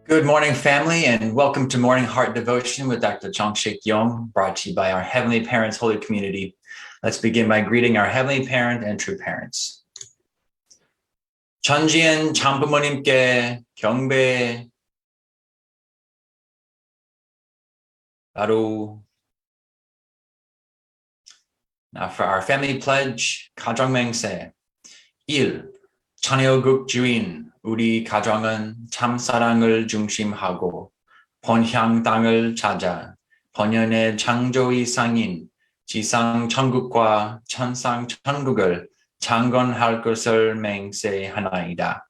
Good morning, family, and welcome to Morning Heart Devotion with Dr. Chung Yong, brought to you by our Heavenly Parents Holy Community. Let's begin by greeting our Heavenly Parent and true parents. 전지현 장부모님께 경배. 바로. Now for our family pledge, 가정맹세. 1. 천여국 주인. 우리 가정은 참사랑을 중심하고 본향 땅을 찾아 본연의 창조 이상인 지상 천국과 천상 천국을 창건할 것을 맹세하나이다.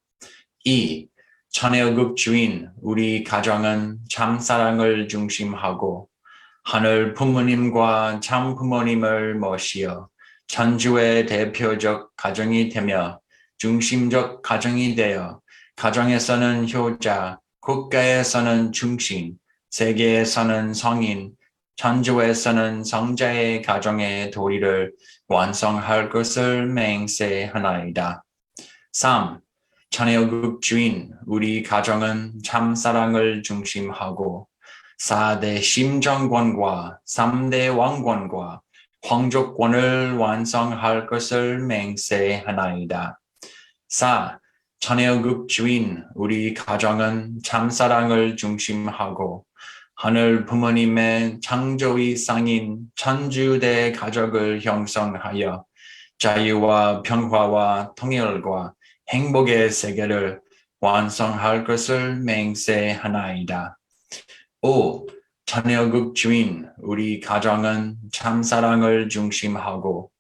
2. 천여국 주인 우리 가정은 참사랑을 중심하고 하늘 부모님과 참 부모님을 모시어 천주의 대표적 가정이 되며 중심적 가정이 되어 가정에서는 효자, 국가에서는 중심, 세계에서는 성인, 천주에서는 성자의 가정의 도리를 완성할 것을 맹세하나이다. 3. 천여국 주인 우리 가정은 참사랑을 중심하고 4대 심정권과 3대 왕권과皇族권을 완성할 것을 맹세하나이다. 4. 천여국 주인 우리 가정은 참사랑을 중심하고 하늘 부모님의 창조이상인 천주대 가족을 형성하여 자유와 평화와 통일과 행복의 세계를 완성할 것을 맹세하나이다. 5. 천여국 주인 우리 가정은 참사랑을 중심하고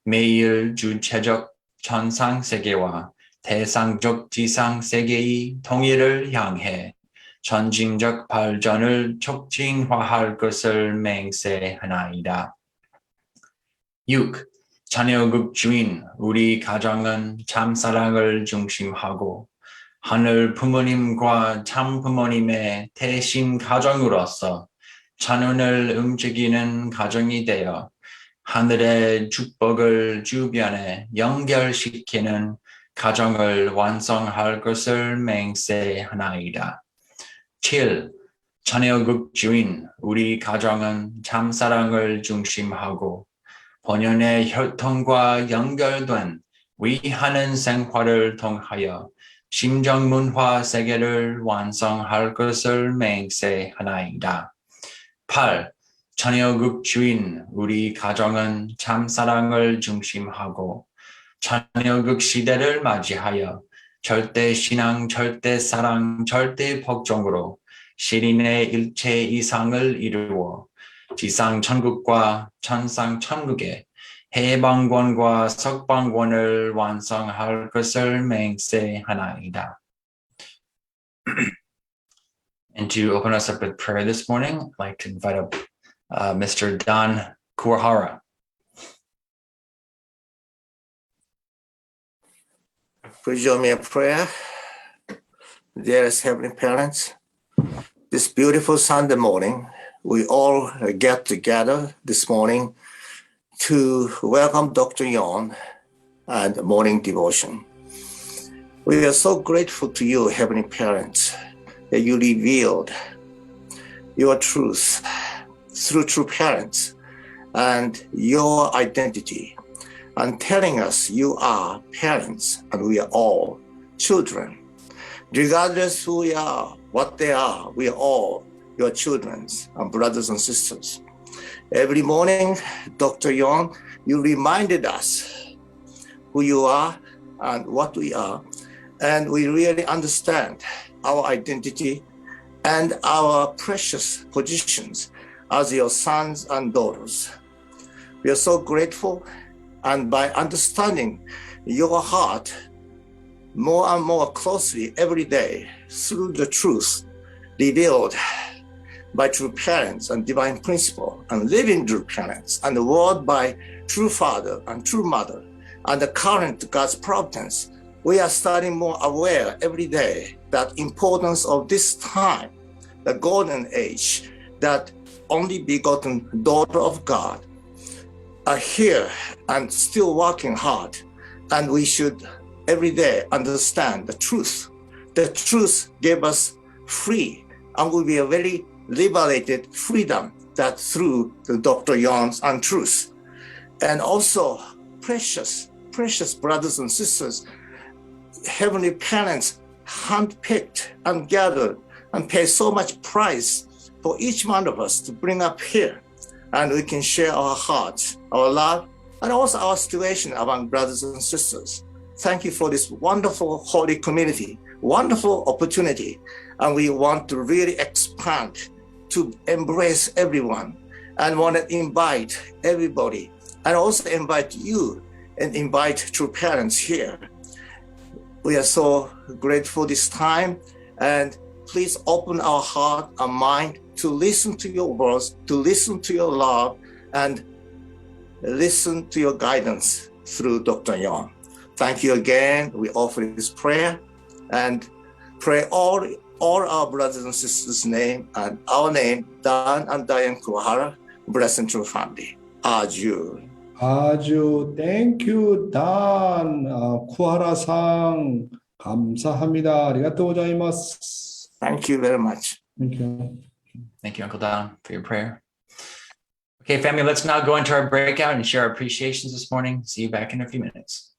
매일 주체적 천상세계와 대상적 지상세계의 통일을 향해 전진적 발전을 촉진화할 것을 맹세하나이다. 6. 천여국 주인 우리 가정은 참사랑을 중심하고 하늘 부모님과 참 부모님의 대신 가정으로서 천운을 움직이는 가정이 되어 하늘의 축복을 주변에 연결시키는 가정을 완성할 것을 맹세하나이다. 7. 천여국 주인 우리 가정은 참사랑을 중심하고 본연의 혈통과 연결된 위하는 생활을 통하여 심정문화 세계를 완성할 것을 맹세하나이다. 8. 천여국 주인 우리 가정은 참사랑을 중심하고 천여국 시대를 맞이하여 절대신앙, 절대사랑, 절대복종으로 시린의 일체 이상을 이루어 지상천국과 천상천국의 해방권과 석방권을 완성할 것을 맹세하나이다. And to open us up with prayer this morning, I'd like to invite up Mr. Don Kuwahara. Please join me in prayer. Dearest Heavenly Parents, this beautiful Sunday morning, we all get together this morning to welcome Dr. Yong and morning devotion. We are so grateful to you, Heavenly Parents, that you revealed your truth through true parents and your identity, and telling us you are parents and we are all children. Regardless who we are, what they are, we are all your children and brothers and sisters. Every morning, Dr. Yong, you reminded us who you are and what we are, and we really understand our identity and our precious positions as your sons and daughters. We are so grateful, and by understanding your heart more and more closely every day through the truth revealed by true parents and divine principle, and living true parents, and the word by true father and true mother, and the current God's providence, we are starting more aware every day that importance of this time, the golden age, that only begotten daughter of God are here and still working hard, and we should every day understand the truth. The truth gave us free and will be a very liberated freedom that through the Dr. Yong's untruth. And also precious brothers and sisters, heavenly parents handpicked and gathered and paid so much price for each one of us to bring up here. And we can share our hearts, our love, and also our situation among brothers and sisters. Thank you for this wonderful holy community, wonderful opportunity. And we want to really expand to embrace everyone and want to invite everybody and also invite you and invite true parents here. We are so grateful this time, and please open our heart and mind to listen to your words, to listen to your love, and listen to your guidance through Dr. Yong. Thank you again. We offer this prayer and pray all our brothers and sisters' name and our name, Dan and Diane Kuwahara, blessed true family. Aju. 아주 땡큐 단 쿠하라상 감사합니다. 아리가또 고자이마스. Thank you very much. Thank you. Thank you, Uncle Don, for your prayer. Okay, family, let's now go into our breakout and share our appreciations this morning. See you back in a few minutes.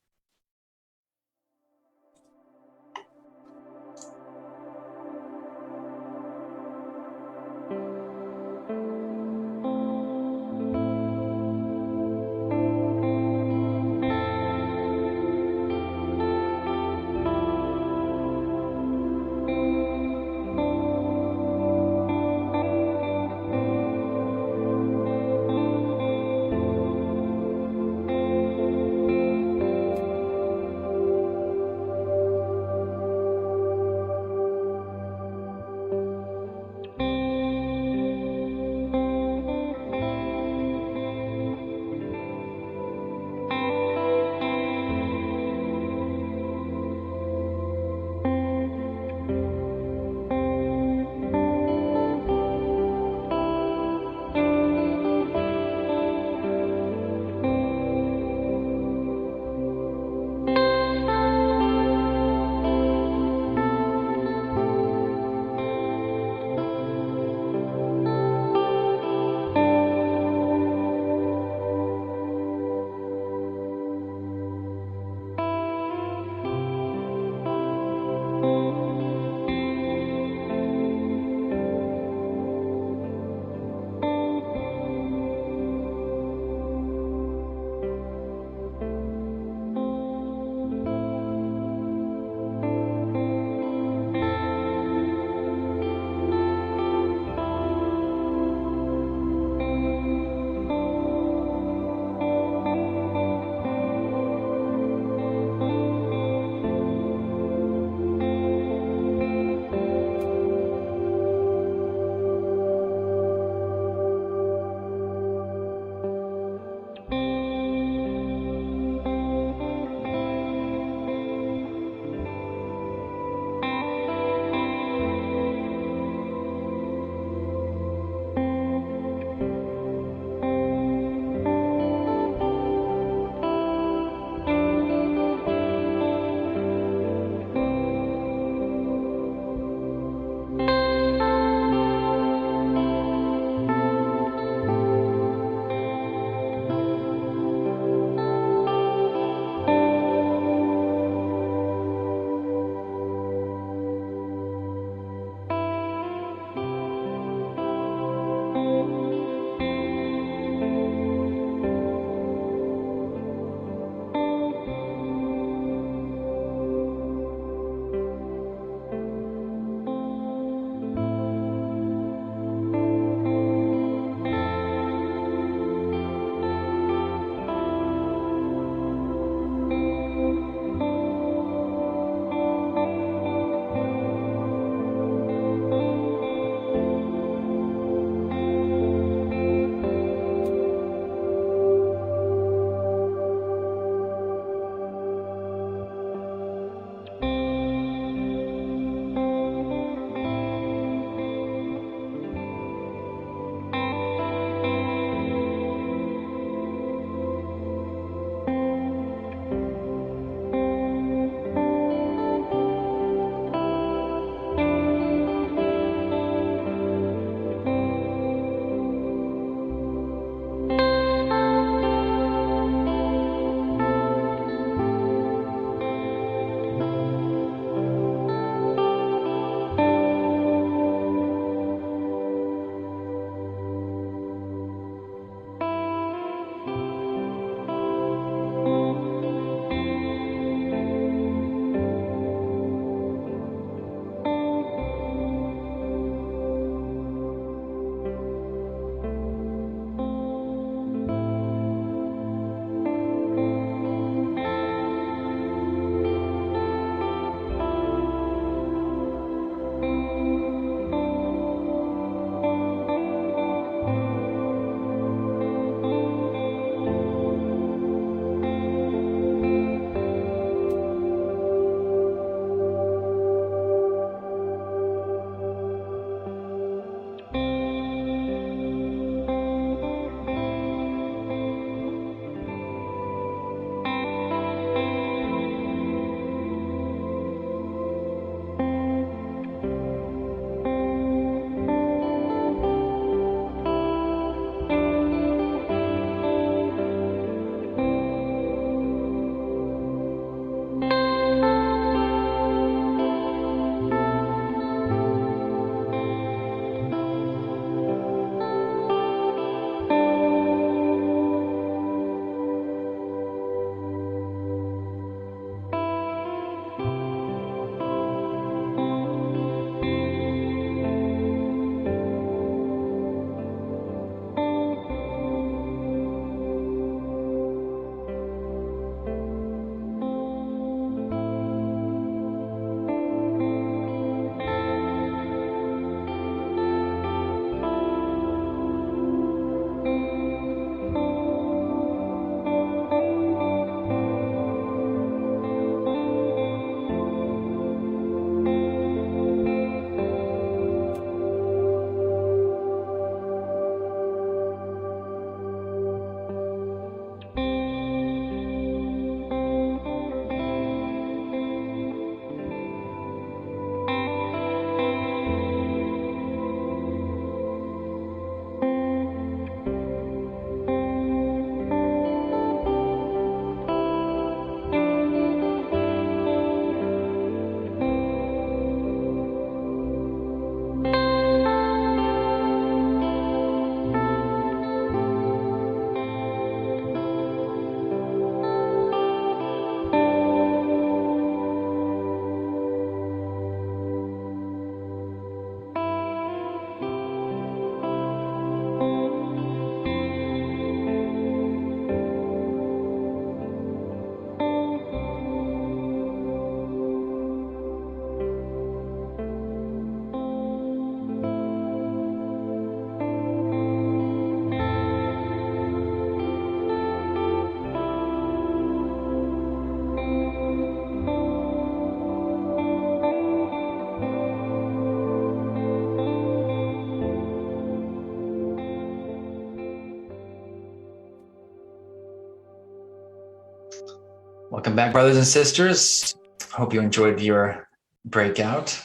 Welcome back, brothers and sisters. Hope you enjoyed your breakout.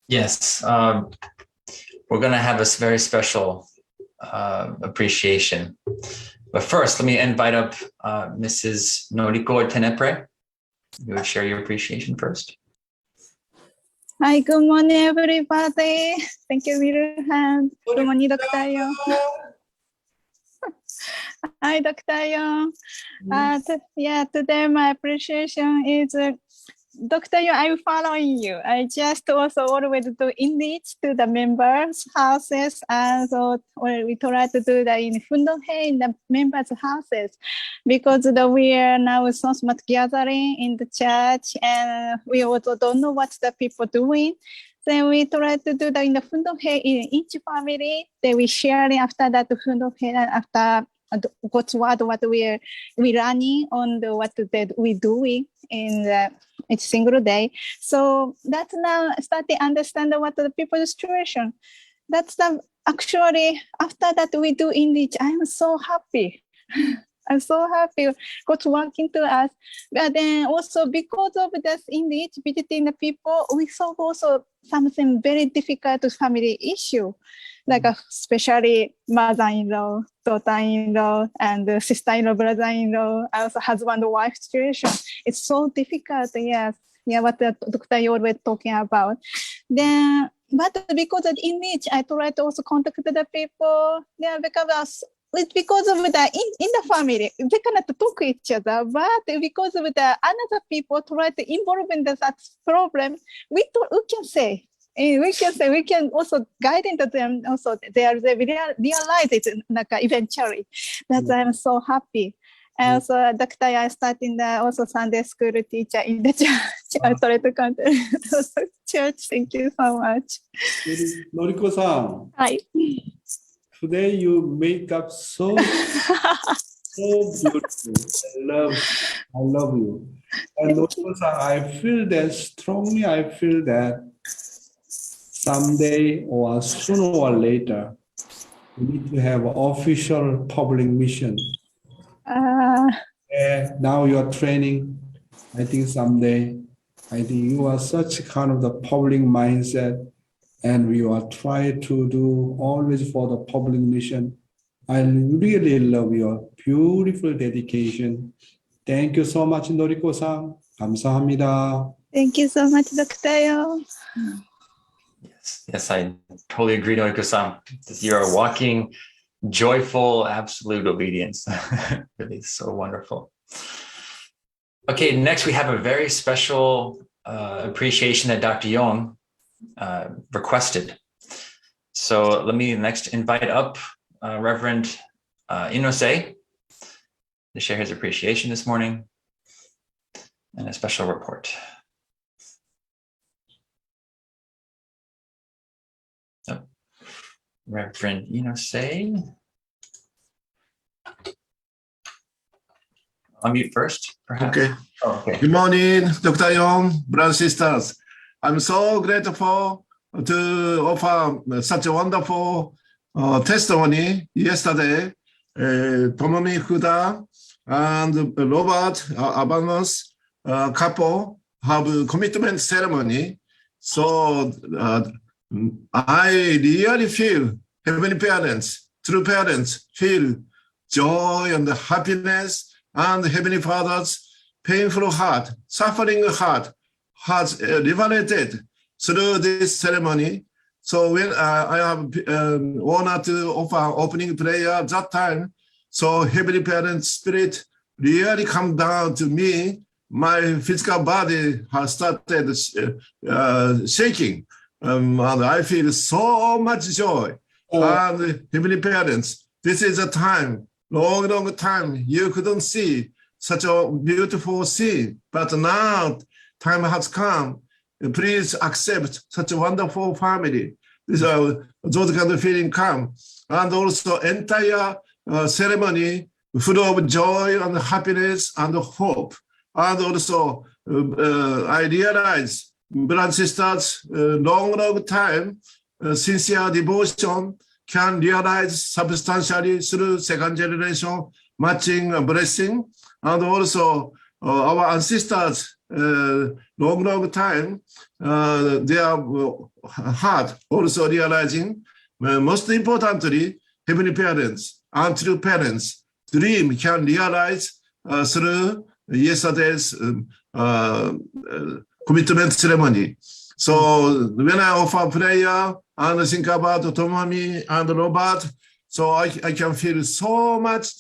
Yes, we're going to have a very special appreciation. But first, let me invite up Mrs. Noriko Tenepre. You would share your appreciation first. Hi, good morning, everybody. Thank you, Wilhelm. Good morning, Dr. Yong. Hi, Dr. Yong. Today my appreciation is Dr. Yong, I'm following you. I just also always do inreach to the members' houses, and so we try to do that in Fundonghae in the members' houses, because we are now so much gathering in the church, and we also don't know what the people doing. Then we try to do that in the Fundonghae in each family. Then we share after that Fundonghae, after God's word, what we running on the what we doing in the each single day. So that's now starting to understand what the people's situation. That's the actually after that we do inreach. I'm so happy. I'm so happy God's working to us. But then also because of this inreach, visiting the people, we saw also something very difficult family issue, like especially mother-in-law, daughter-in-law, and sister-in-law, brother-in-law, also husband-wife situation. It's so difficult, yes. Yeah, what the Dr. always talking about. Then, but because of inreach, I try to also contact the people. Yeah, because it's because of the in the family, they cannot talk to each other. But because of the another people try to involve in that problem, we can say. We can also guide into them. Also, they realize it like eventually. That's I'm so happy. And also, Dr. I starting the also Sunday school teacher in the church. I try to come to the church. Thank you so much. Noriko-san, Hi. today you make up so beautiful. I love you. And Noriko-san, I feel that strongly. I feel that someday or sooner or later, we need to have an official public mission. Now you're training. I think someday, I think you are such kind of the public mindset, and we are trying to do always for the public mission. I really love your beautiful dedication. Thank you so much, Noriko-san. 감사합니다. Thank you so much, Dr. Yong. Yes, I totally agree, Noriko-san. You're walking joyful, absolute obedience. Really so wonderful. Okay, next we have a very special appreciation that Dr. Yong requested. So let me next invite up Reverend Inose to share his appreciation this morning and a special report. Reverend Inose. Unmute first, perhaps. Okay. Oh, okay. Good morning, Dr. Yong, brothers and sisters. I'm so grateful to offer such a wonderful testimony yesterday. Tomomi Fuda and Robert Abanos couple have commitment ceremony. So I really feel Heavenly Parents, true parents, feel joy and happiness, and Heavenly Father's painful heart, suffering heart has liberated through this ceremony. So when I have honor to offer opening prayer that time, so Heavenly Parents' spirit really come down to me. My physical body has started shaking. And I feel so much joy. And Heavenly Parents, this is a time, long time, you couldn't see such a beautiful scene. But now time has come. Please accept such a wonderful family. Those kind of feeling come. And also entire ceremony full of joy and happiness and hope. And also I realize, brothers and sisters, long time, sincere devotion can realize substantially through second generation matching blessing, and also our ancestors long time, their heart also realizing, most importantly, heavenly parents and true parents dream can realize through yesterday's commitment ceremony. So when I offer prayer and think about Tomomi and Robert, so I can feel so much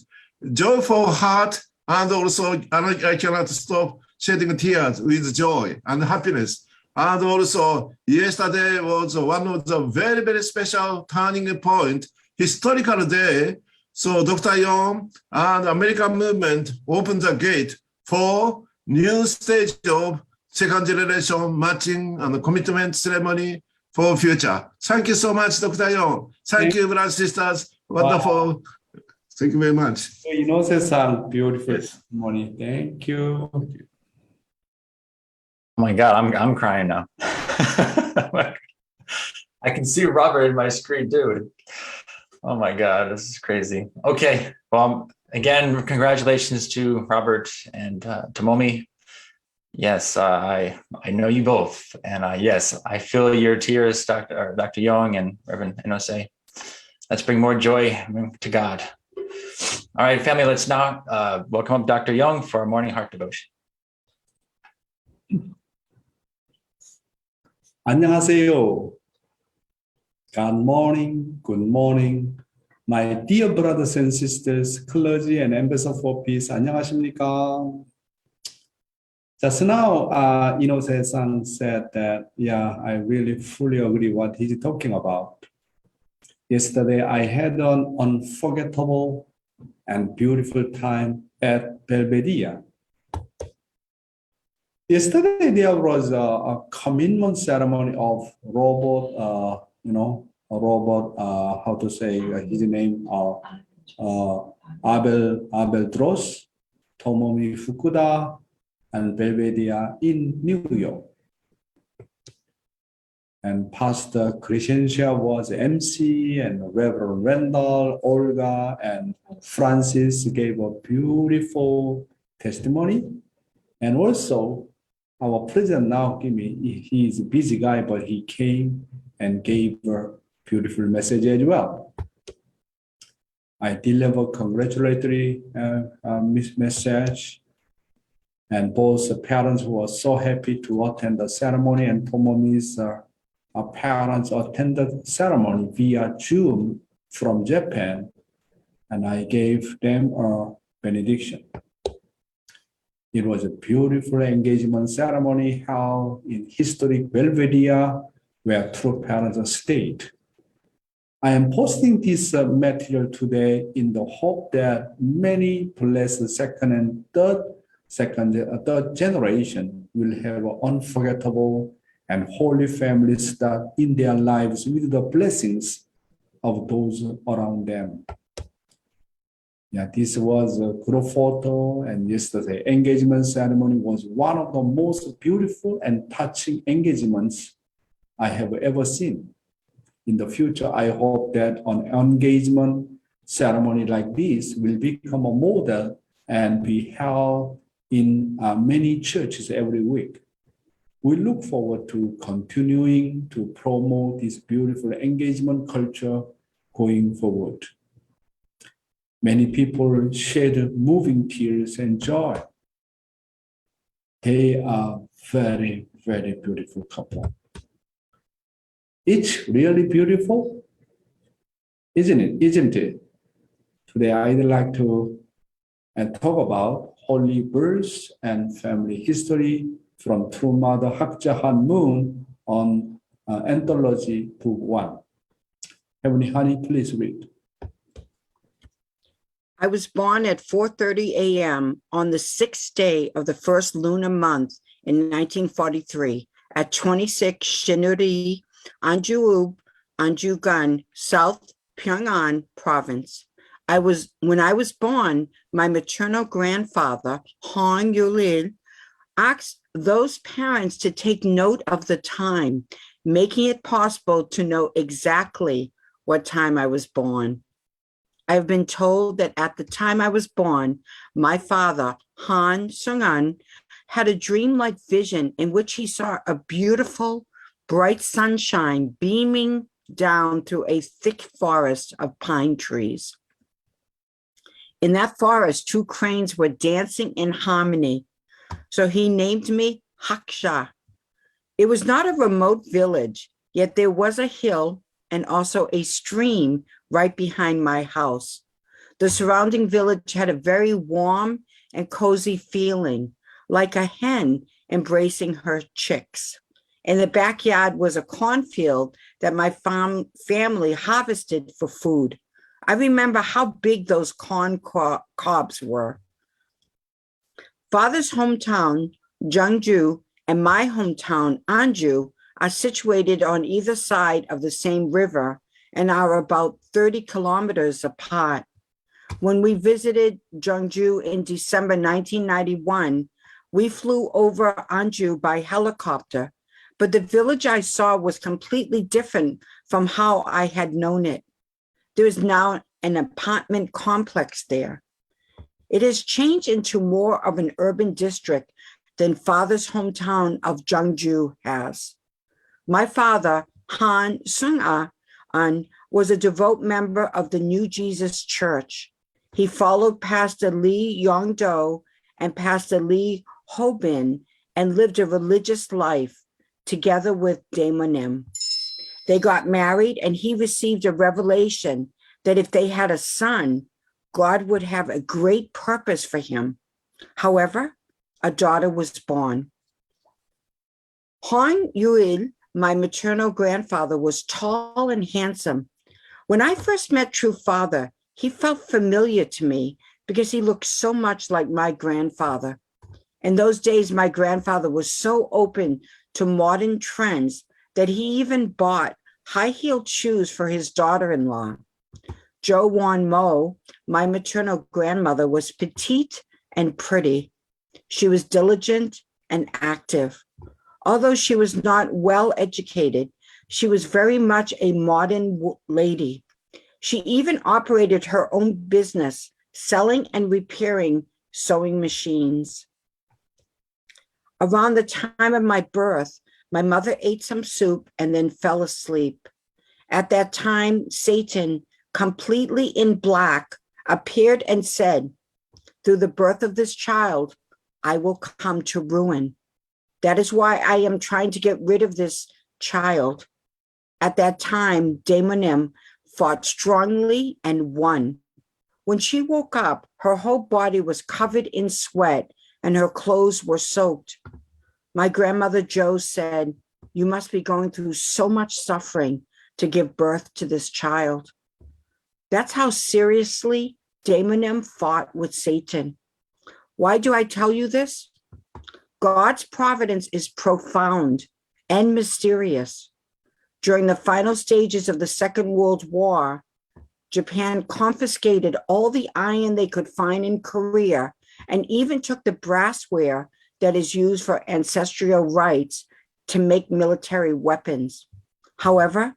joyful heart, and also I cannot stop shedding tears with joy and happiness. And also yesterday was one of the very, very special turning point, historical day. So Dr. Yong and American movement opened the gate for new stage of second generation matching and commitment ceremony for future. Thank you so much, Dr. Yong. Thank you, brothers and sisters. Wonderful. Wow. Thank you very much. So, Inose-san, beautiful testimony. Thank you. Oh my God, I'm crying now. I can see Robert in my screen, dude. Oh my God, this is crazy. Okay, well, again, congratulations to Robert and Tomomi. Yes, I know you both, and yes, I feel your tears, Dr. Yong and Reverend Inose. Let's bring more joy to God. All right, family, let's now welcome up Dr. Yong for our morning heart devotion. 안녕하세요. Good morning, my dear brothers and sisters, clergy and ambassador for peace. 안녕하십니까? Just now, Inose-san said that, yeah, I really fully agree what he's talking about. Yesterday, I had an unforgettable and beautiful time at Belvedere. Yesterday, there was a commitment ceremony of Robert, how to say his name, Abel Dross, Tomomi Fukuda, and Belvedere in New York. And Pastor Crescentia was MC, and Reverend Randall, Olga, and Francis gave a beautiful testimony. And also, our president now, he's a busy guy, but he came and gave a beautiful message as well. I delivered congratulatory message, and both parents were so happy to attend the ceremony, and Tomomi's parents attended ceremony via Zoom from Japan, and I gave them a benediction. It was a beautiful engagement ceremony held in historic Belvedere, where true parents stayed. I am posting this material today in the hope that many blessed second and third generation will have an unforgettable and holy family start in their lives with the blessings of those around them. Yeah, this was a group photo, and yesterday engagement ceremony was one of the most beautiful and touching engagements I have ever seen. In the future, I hope that an engagement ceremony like this will become a model and be held in many churches every week. We look forward to continuing to promote this beautiful engagement culture going forward. Many people shed moving tears and joy. They are very, very beautiful couple. It's really beautiful, isn't it? Today, I'd like to talk about holy birth and family history from True Mother Hakja Han Moon on Anthology Book 1. Heavenly Honey, please read. I was born at 4:30 a.m. on the 6th day of the first lunar month in 1943 at 26 Shinuri, Anjugan, South Pyongan Province. When I was born, my maternal grandfather, Hong Yulil, asked those parents to take note of the time, making it possible to know exactly what time I was born. I've been told that at the time I was born, my father, Han Sung-an, had a dreamlike vision in which he saw a beautiful, bright sunshine beaming down through a thick forest of pine trees. In that forest, two cranes were dancing in harmony, so he named me Haksha. It was not a remote village, yet there was a hill and also a stream right behind my house. The surrounding village had a very warm and cozy feeling, like a hen embracing her chicks. In the backyard was a cornfield that my family harvested for food. I remember how big those corn cobs were. Father's hometown, Jeongju, and my hometown, Anju, are situated on either side of the same river and are about 30 kilometers apart. When we visited Jeongju in December 1991, we flew over Anju by helicopter, but the village I saw was completely different from how I had known it. There is now an apartment complex there. It has changed into more of an urban district than father's hometown of Jeongju has. My father, Han Sung-an, was a devout member of the New Jesus Church. He followed Pastor Lee Yong and Pastor Lee Hobin and lived a religious life together with Daemonim. They got married and he received a revelation that if they had a son, God would have a great purpose for him. However, a daughter was born. Hong Yuil, my maternal grandfather, was tall and handsome. When I first met True Father, he felt familiar to me because he looked so much like my grandfather. In those days, my grandfather was so open to modern trends that he even bought high-heeled shoes for his daughter-in-law. Jo Won Mo, my maternal grandmother, was petite and pretty. She was diligent and active. Although she was not well educated, she was very much a modern lady. She even operated her own business, selling and repairing sewing machines. Around the time of my birth, my mother ate some soup and then fell asleep. At that time, Satan, completely in black, appeared and said, "Through the birth of this child, I will come to ruin. That is why I am trying to get rid of this child." At that time, Daemonim fought strongly and won. When she woke up, her whole body was covered in sweat and her clothes were soaked. My grandmother Jo said, "You must be going through so much suffering to give birth to this child." That's how seriously Daemonim fought with Satan. Why do I tell you this? God's providence is profound and mysterious. During the final stages of the Second World War, Japan confiscated all the iron they could find in Korea and even took the brassware that is used for ancestral rites to make military weapons. However,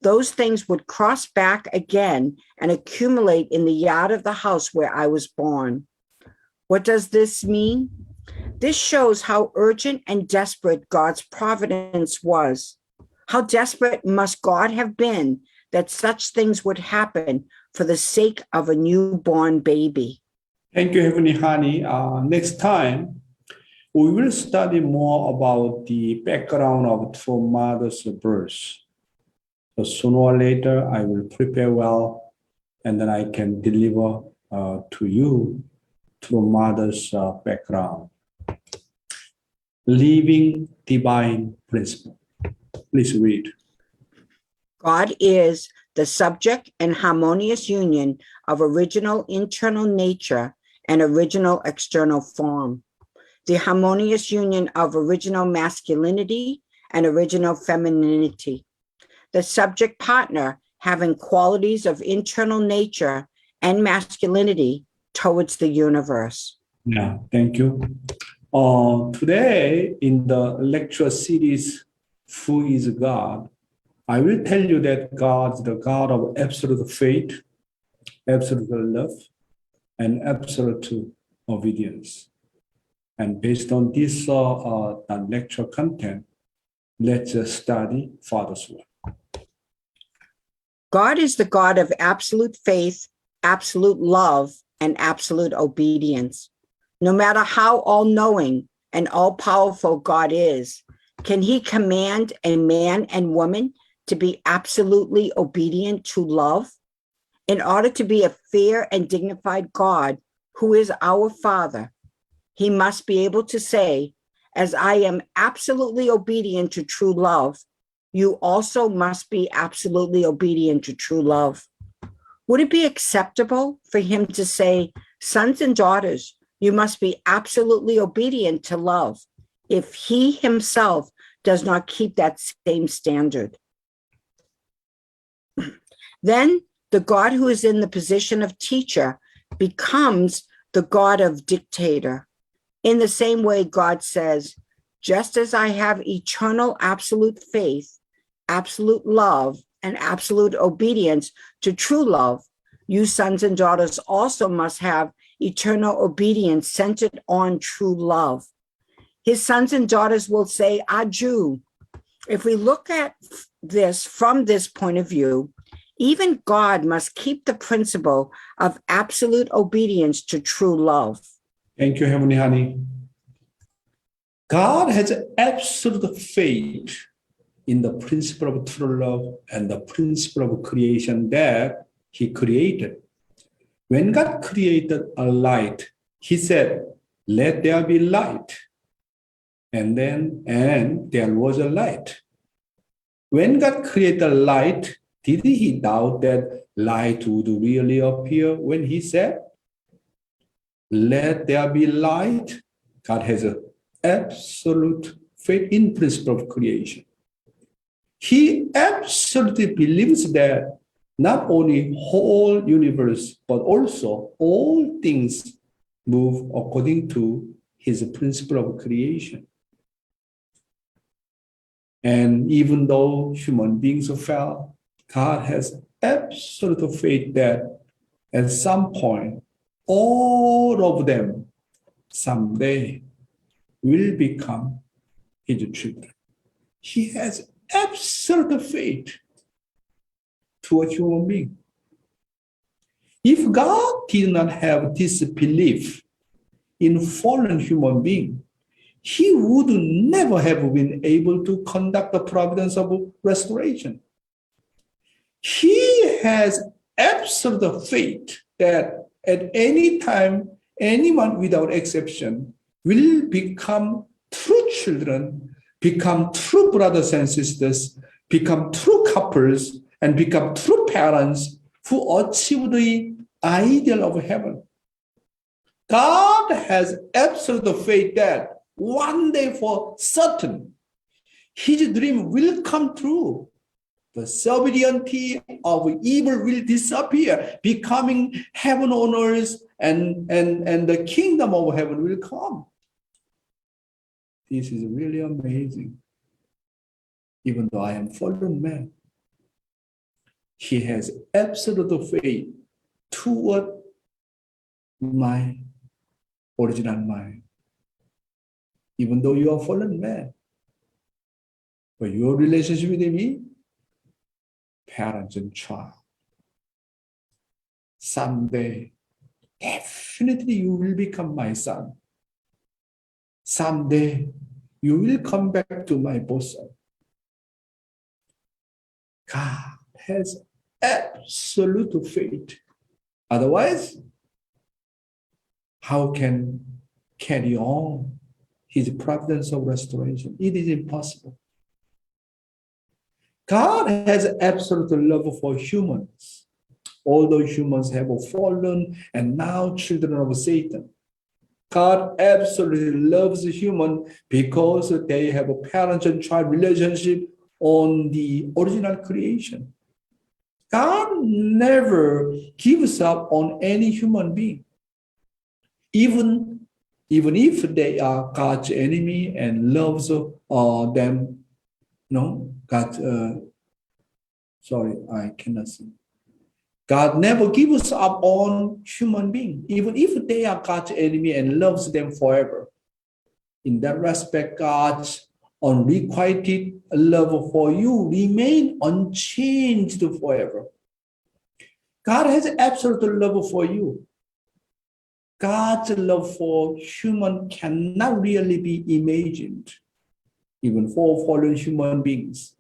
those things would cross back again and accumulate in the yard of the house where I was born. What does this mean? This shows how urgent and desperate God's providence was. How desperate must God have been that such things would happen for the sake of a newborn baby? Thank you, Heavenly Honey. Next time, we will study more about the background of True Mother's birth. So sooner or later, I will prepare well, and then I can deliver to you True Mother's background. Living divine principle. Please read. God is the subject and harmonious union of original internal nature and original external form, the harmonious union of original masculinity and original femininity, the subject partner having qualities of internal nature and masculinity towards the universe. Yeah, thank you. Today, in the lecture series, Who is God? I will tell you that God is the God of absolute faith, absolute love, and absolute obedience. And based on this lecture content, let's study Father's word. God is the God of absolute faith, absolute love, and absolute obedience. No matter how all-knowing and all-powerful God is, can he command a man and woman to be absolutely obedient to love? In order to be a fair and dignified God, who is our Father, he must be able to say, as I am absolutely obedient to true love, you also must be absolutely obedient to true love. Would it be acceptable for him to say, sons and daughters, you must be absolutely obedient to love, if he himself does not keep that same standard? Then the God who is in the position of teacher becomes the God of dictator. In the same way, God says, just as I have eternal absolute faith, absolute love, and absolute obedience to true love, you sons and daughters also must have eternal obedience centered on true love. His sons and daughters will say, Aju. If we look at this from this point of view, even God must keep the principle of absolute obedience to true love. Thank you, Heavenly Honey. God has absolute faith in the principle of true love and the principle of creation that he created. When God created a light, he said, let there be light. And there was a light. When God created light, did he doubt that light would really appear when he said, let there be light? God has an absolute faith in principle of creation. He absolutely believes that not only whole universe, but also all things move according to his principle of creation. And even though human beings fell, God has absolute faith that at some point, all of them someday will become his children. He has absolute faith to a human being. If God did not have this belief in fallen human being, he would never have been able to conduct the providence of restoration. He has absolute faith that at any time, anyone without exception will become true children, become true brothers and sisters, become true couples, and become true parents who achieve the ideal of heaven. God has absolute faith that one day for certain, his dream will come true. The sovereignty of evil will disappear, becoming heaven on earth, and the kingdom of heaven will come. This is really amazing. Even though I am fallen man, he has absolute faith toward my original mind. Even though you are fallen man, but your relationship with me, parents and child, someday, definitely you will become my son. Someday, you will come back to my bosom. God has absolute faith. Otherwise, how can carry on his providence of restoration? It is impossible. God has absolute love for humans. Although humans have fallen and now children of Satan, God absolutely loves human because they have a parent and child relationship on the original creation. God never gives up on any human being, even if they are God's enemy and loves them. No, God, sorry, I cannot see. God never gives up on human beings, even if they are God's enemy, and loves them forever. In that respect, God's unrequited love for you remain unchanged forever. God has absolute love for you. God's love for human cannot really be imagined, even for fallen human beings.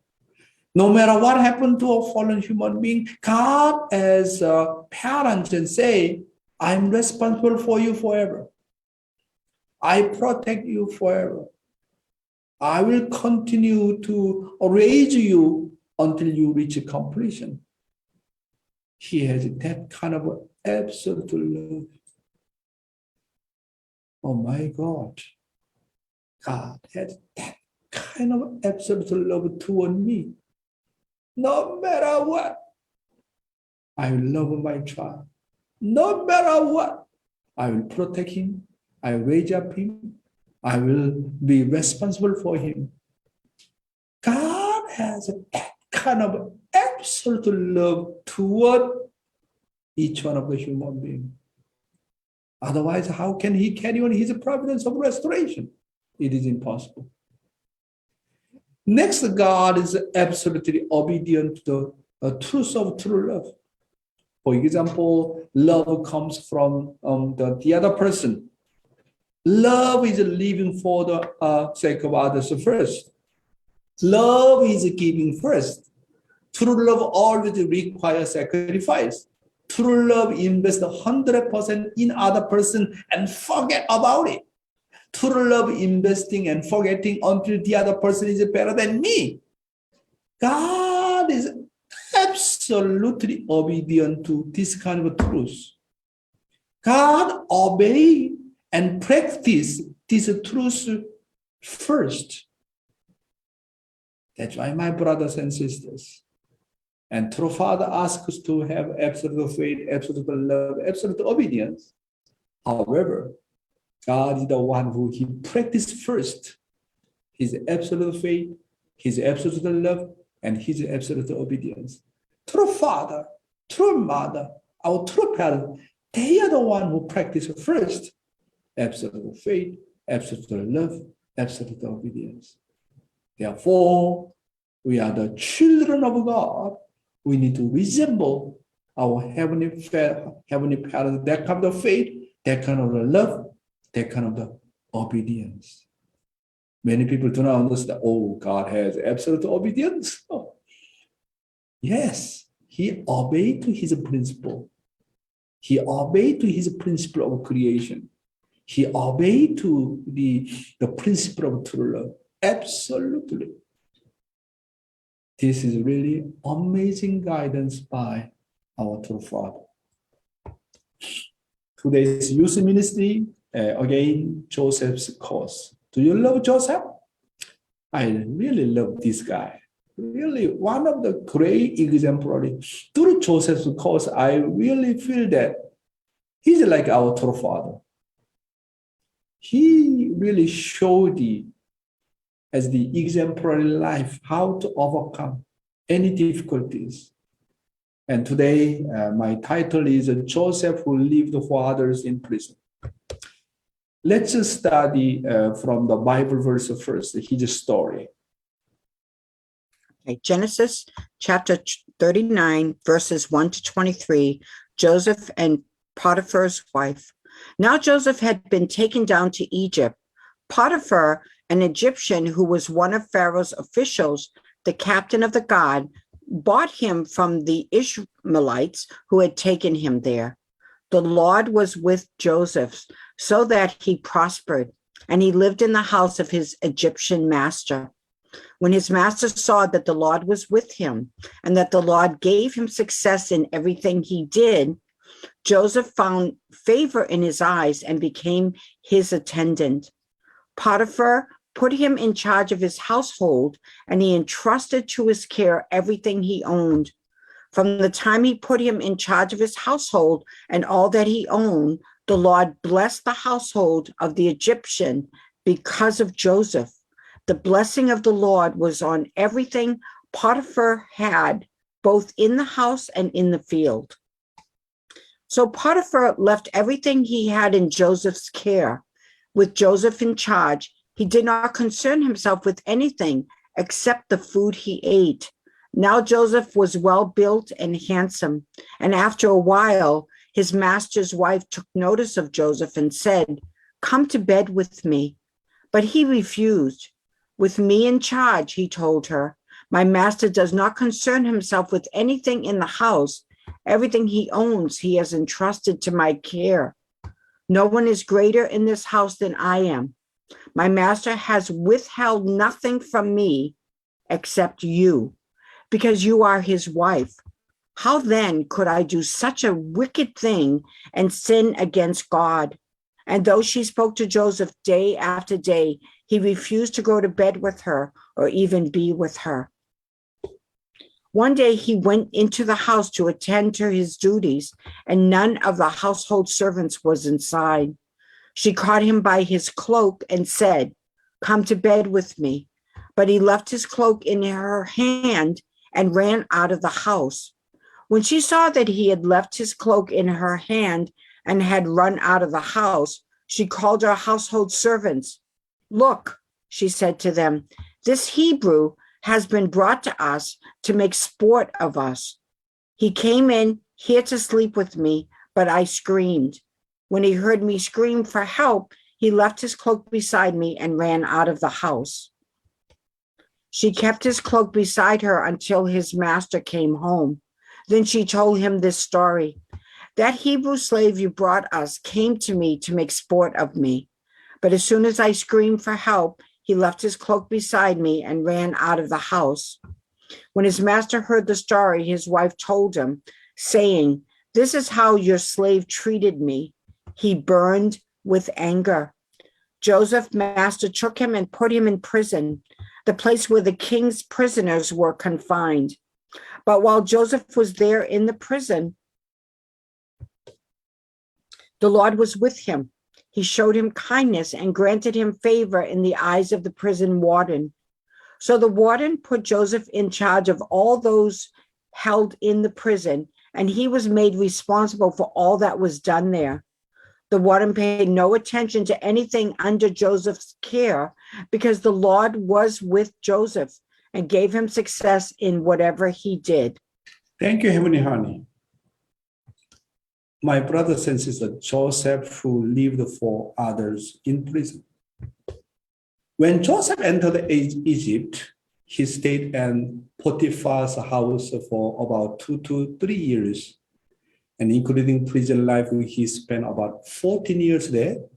No matter what happened to a fallen human being, God as a parent and say, I'm responsible for you forever. I protect you forever. I will continue to raise you until you reach completion. He has that kind of absolute love. Oh my God. God has that kind of absolute love toward me. No matter what, I will love my child. No matter what, I will protect him. I will raise up him. I will be responsible for him. God has that kind of absolute love toward each one of the human beings. Otherwise, how can he carry on his providence of restoration? It is impossible. Next, God is absolutely obedient to the truth of true love. For example, love comes from the other person. Love is living for the sake of others first. Love is giving first. True love always requires sacrifice. True love invests 100% in other person and forget about it. True love investing and forgetting until the other person is better than me. God is absolutely obedient to this kind of truth. God obey and practice this truth first. That's why, my brothers and sisters, and true Father asks us to have absolute faith, absolute love, absolute obedience. However, God is the one who he practiced first his absolute faith, his absolute love, and his absolute obedience. True Father, true Mother, our true parent, they are the one who practice first absolute faith, absolute love, absolute obedience. Therefore, we are the children of God. We need to resemble our heavenly parents, that kind of faith, that kind of love, that kind of the obedience. Many people do not understand, oh, God has absolute obedience. Oh. Yes, he obeyed to his principle. He obeyed to his principle of creation. He obeyed to the principle of true love. Absolutely. This is really amazing guidance by our true Father. Today's youth ministry, again, Joseph's course. Do you love Joseph? I really love this guy. Really, one of the great exemplary. Through Joseph's course, I really feel that he's like our true Father. He really showed as the exemplary life how to overcome any difficulties. And today, my title is Joseph Who Lived for Others in Prison. Let's just study from the Bible verse first, his story. Okay, Genesis chapter 39, verses 1 to 23, Joseph and Potiphar's wife. Now Joseph had been taken down to Egypt. Potiphar, an Egyptian who was one of Pharaoh's officials, the captain of the guard, bought him from the Ishmaelites who had taken him there. The Lord was with Joseph so that he prospered, and he lived in the house of his Egyptian master. When his master saw that the Lord was with him and that the Lord gave him success in everything he did, Joseph found favor in his eyes and became his attendant. Potiphar put him in charge of his household, and he entrusted to his care everything he owned. From the time he put him in charge of his household and all that he owned, the Lord blessed the household of the Egyptian because of Joseph. The blessing of the Lord was on everything Potiphar had, both in the house and in the field. So Potiphar left everything he had in Joseph's care. With Joseph in charge, he did not concern himself with anything except the food he ate. Now Joseph was well built and handsome, and after a while, his master's wife took notice of Joseph and said, "Come to bed with me." But he refused. "With me in charge," he told her, "my master does not concern himself with anything in the house. Everything he owns, he has entrusted to my care. No one is greater in this house than I am. My master has withheld nothing from me except you, because you are his wife. How then could I do such a wicked thing and sin against God?" And though she spoke to Joseph day after day, he refused to go to bed with her or even be with her. One day he went into the house to attend to his duties, and none of the household servants was inside. She caught him by his cloak and said, "Come to bed with me." But he left his cloak in her hand and ran out of the house. When she saw that he had left his cloak in her hand and had run out of the house, she called her household servants. "Look," she said to them, "this Hebrew has been brought to us to make sport of us. He came in here to sleep with me, but I screamed. When he heard me scream for help, he left his cloak beside me and ran out of the house." She kept his cloak beside her until his master came home. Then she told him this story. "That Hebrew slave you brought us came to me to make sport of me. But as soon as I screamed for help, he left his cloak beside me and ran out of the house." When his master heard the story, his wife told him, saying, "This is how your slave treated me." He burned with anger. Joseph's master took him and put him in prison, the place where the king's prisoners were confined. But while Joseph was there in the prison, the Lord was with him. He showed him kindness and granted him favor in the eyes of the prison warden. So the warden put Joseph in charge of all those held in the prison, and he was made responsible for all that was done there. The warden paid no attention to anything under Joseph's care because the Lord was with Joseph and gave him success in whatever he did. Thank you, Heavenly Honey. My brothers and sisters, Joseph, who lived for others in prison. When Joseph entered Egypt, he stayed in Potiphar's house for about 2 to 3 years. And including prison life, he spent about 14 years there.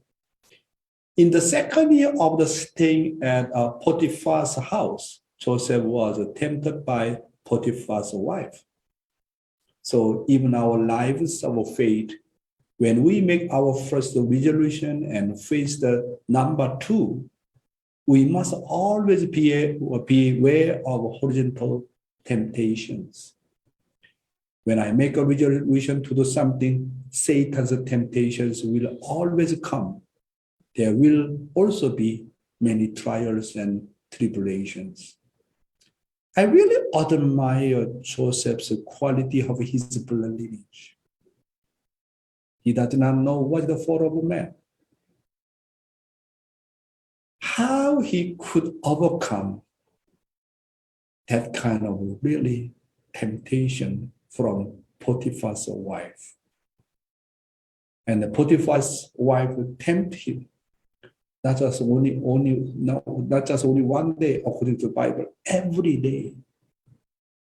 In the second year of the staying at Potiphar's house, Joseph was tempted by Potiphar's wife. So even our lives, our faith, when we make our first resolution and face the number 2, we must always be aware of horizontal temptations. When I make a resolution to do something, Satan's temptations will always come. There will also be many trials and tribulations. I really admire Joseph's quality of his blood lineage. He does not know what the fault of man. How he could overcome that kind of really temptation from Potiphar's wife. And Potiphar's wife tempted him. Not just only one day, according to the Bible, every day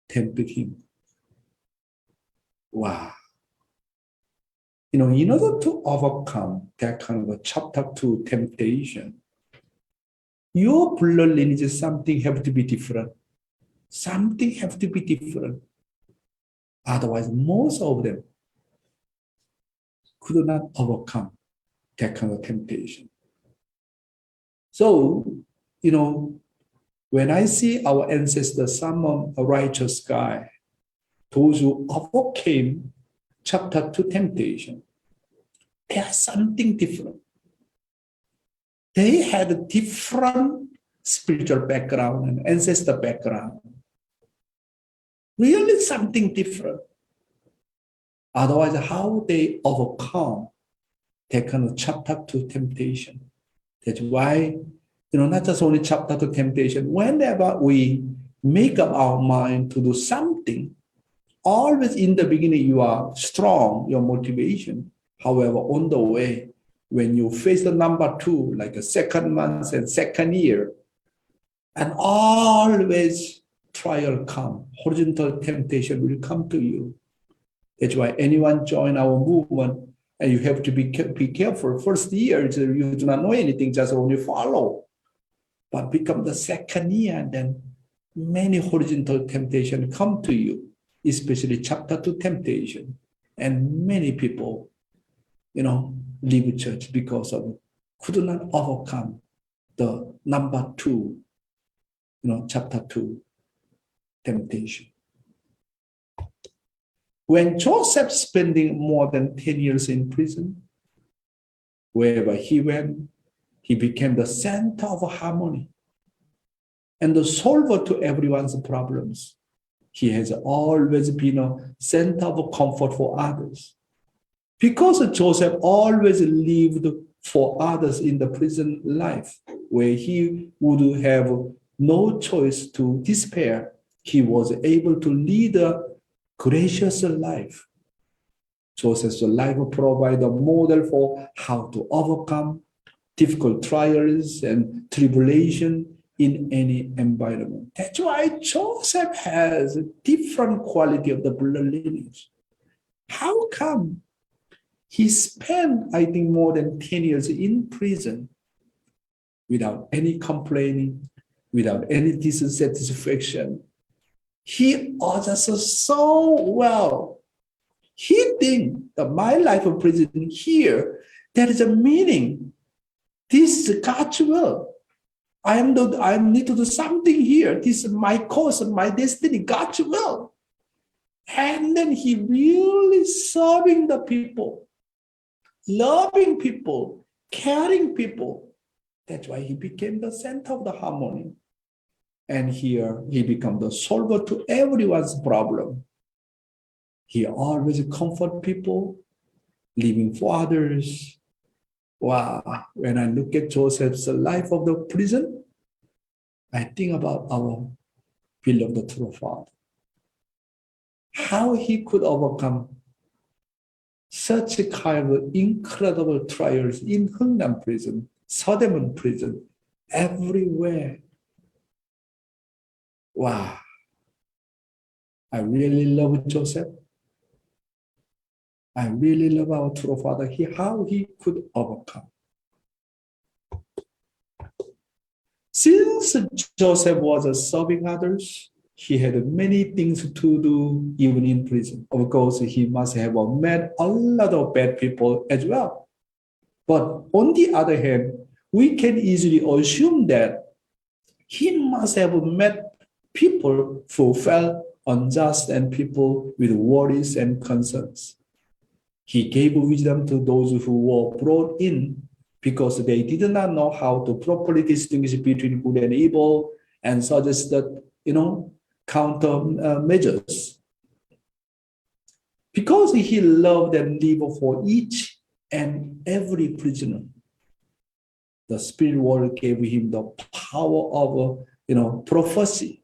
tempted him. Wow. In order to overcome that kind of a chapter 2 temptation, your blood lineage, something have to be different. Something have to be different. Otherwise, most of them could not overcome that kind of temptation. So, when I see our ancestors, some of a righteous guy, those who overcame chapter 2 temptation, they are something different. They had a different spiritual background and ancestor background. Really something different. Otherwise, how they overcome that kind of chapter 2 temptation. That's why, not just only chapter 2 temptation, whenever we make up our mind to do something, always in the beginning, you are strong, your motivation. However, on the way, when you face the number 2, like a second month and second year, and always trial come, horizontal temptation will come to you. That's why anyone join our movement, and you have to be careful. First year, you do not know anything, just only follow. But become the second year, and then many horizontal temptation come to you, especially chapter 2 temptation. And many people, leave church because of could not overcome the number 2, chapter 2 temptation. When Joseph spending more than 10 years in prison, wherever he went, he became the center of harmony and the solver to everyone's problems. He has always been a center of comfort for others. Because Joseph always lived for others in the prison life, where he would have no choice to despair, he was able to lead a gracious life. Joseph's life provides a model for how to overcome difficult trials and tribulation in any environment. That's why Joseph has a different quality of the blood lineage. How come he spent, I think, more than 10 years in prison without any complaining, without any dissatisfaction? He was just so well. He thinks that my life of prison here, there is a meaning. This is God's will. I need to do something here. This is my course, my destiny, God's will. And then he really serving the people, loving people, caring people. That's why he became the center of the harmony. And here he became the solver to everyone's problem. He always comfort people, living for others. Wow, when I look at Joseph's life of the prison, I think about our beloved true Father. How he could overcome such a kind of incredible trials in Hungnam prison, Sodemon prison, everywhere. Wow. I really love Joseph. I really love our true Father, how he could overcome. Since Joseph was serving others, he had many things to do even in prison. Of course, he must have met a lot of bad people as well. But on the other hand, we can easily assume that he must have met people who felt unjust and people with worries and concerns. He gave wisdom to those who were brought in because they did not know how to properly distinguish between good and evil and suggested, countermeasures. Because he loved and lived for each and every prisoner, the spirit world gave him the power of, prophecy,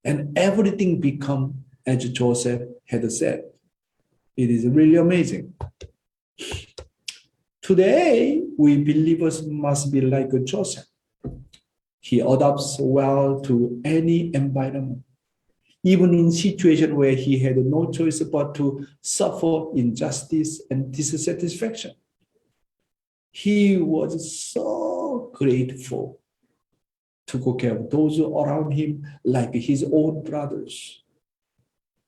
and everything become as Joseph had said. It is really amazing. Today, we believers must be like Joseph. He adapts well to any environment, even in situations where he had no choice but to suffer injustice and dissatisfaction. He was so grateful to take care of those around him like his own brothers,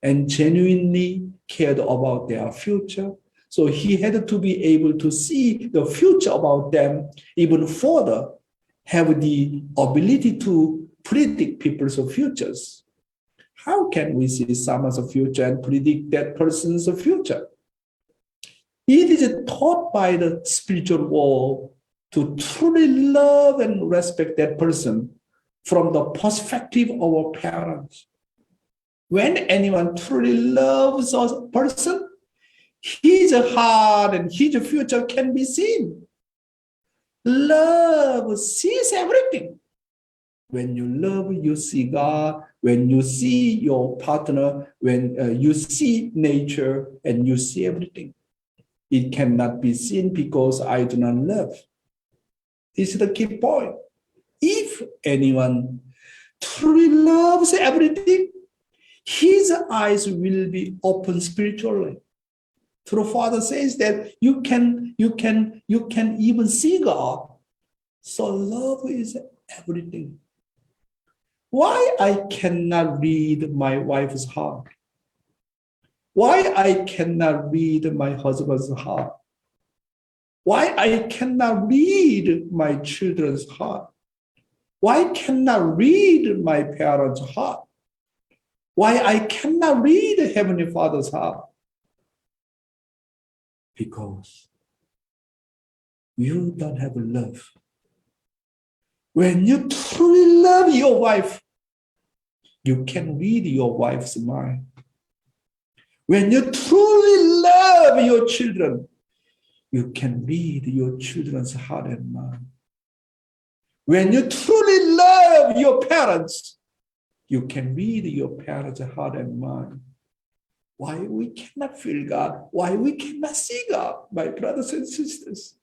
and genuinely cared about their future. So he had to be able to see the future about them even further, have the ability to predict people's futures. How can we see someone's future and predict that person's future? It is taught by the spiritual world to truly love and respect that person from the perspective of our parents. When anyone truly loves a person, His heart and his future can be seen. Love sees everything. When you love, you see God. When you see your partner, when you see nature and you see everything, it cannot be seen because I do not love. This is the key point. If anyone truly loves everything, his eyes will be open spiritually. So the Father says that you can even see God. So love is everything. Why I cannot read my wife's heart? Why I cannot read my husband's heart? Why I cannot read my children's heart? Why cannot read my parents' heart? Why I cannot read Heavenly Father's heart? Because you don't have love. When you truly love your wife, you can read your wife's mind. When you truly love your children, you can read your children's heart and mind. When you truly love your parents, you can read your parents' heart and mind. Why we cannot feel God? Why we cannot see God, my brothers and sisters?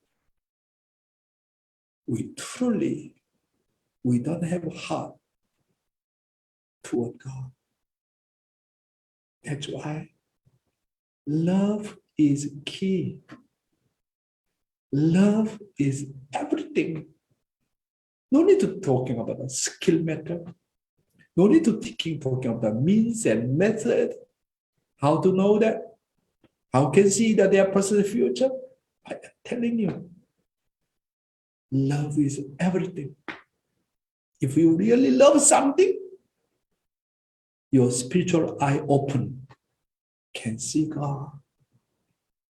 We don't have a heart toward God. That's why love is key. Love is everything. No need to talking about a skill matter. No need to talking about the means and method. How to know that? How can see that their personal future? I am telling you, love is everything. If you really love something, your spiritual eye open, can see God,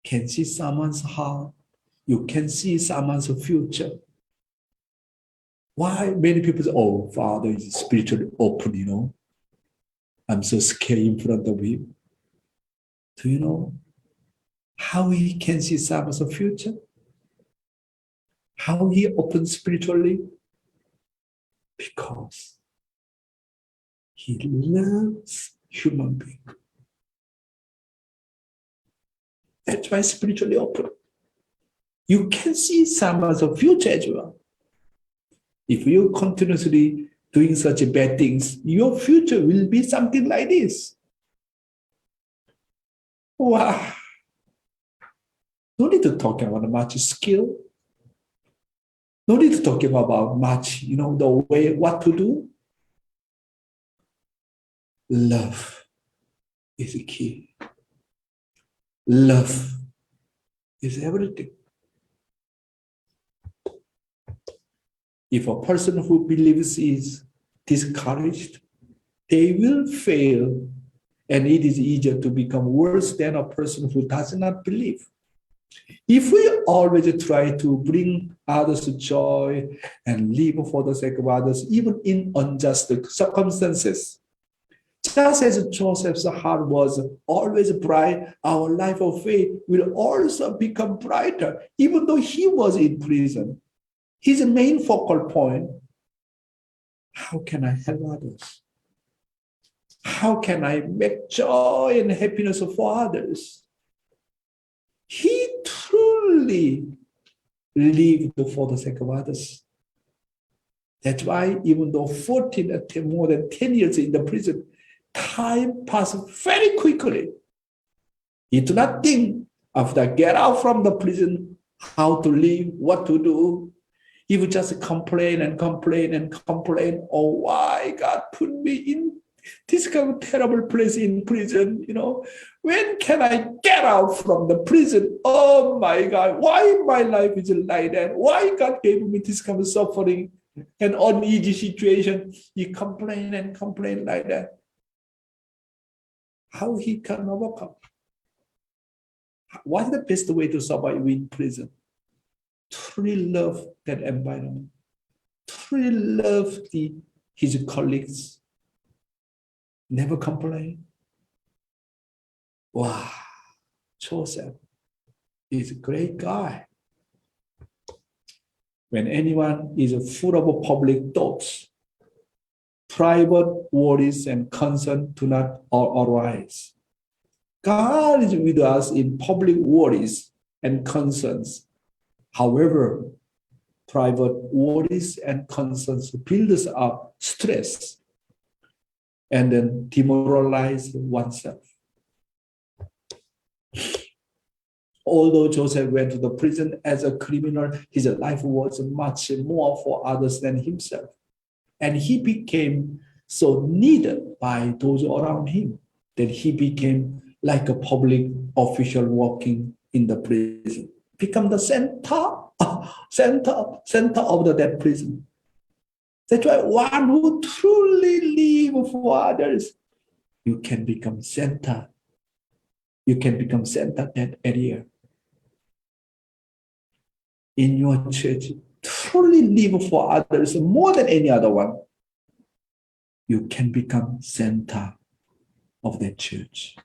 can see someone's heart, you can see someone's future. Why many people say, oh, Father is spiritually open, you know. I'm so scared in front of him. Do you know how he can see someone's future? How he opens spiritually? Because he loves human being. That's why spiritually open. You can see someone's future as well. If you continuously doing such bad things, your future will be something like this. Wow. No need to talk about much skill. No need to talk about much, you know, the way, what to do. Love is the key. Love is everything. If a person who believes is discouraged, they will fail, and it is easier to become worse than a person who does not believe. If we always try to bring others joy and live for the sake of others, even in unjust circumstances, just as Joseph's heart was always bright, our life of faith will also become brighter, even though he was in prison. His main focal point, how can I help others? How can I make joy and happiness for others? He truly lived for the sake of others. That's why even though more than 10 years in the prison, time passed very quickly. He did not think after get out from the prison how to live, what to do. He would just complain and complain and complain. Oh, why God put me in this kind of terrible place in prison, you know? When can I get out from the prison? Oh my God, why my life is like that? Why God gave me this kind of suffering and uneasy situation? He complained and complained like that. How he can overcome? What's the best way to survive in prison? Truly love that environment. Truly love his colleagues. Never complain. Wow. Joseph is a great guy. When anyone is full of public thoughts, private worries and concerns do not arise. God is with us in public worries and concerns. However, private worries and concerns build up stress and then demoralize oneself. Although Joseph went to the prison as a criminal, his life was much more for others than himself. And he became so needed by those around him that he became like a public official working in the prison, become the center of that prison. That's why one who truly live for others, you can become center. You can become center that area. In your church, truly live for others more than any other one. You can become center of that church.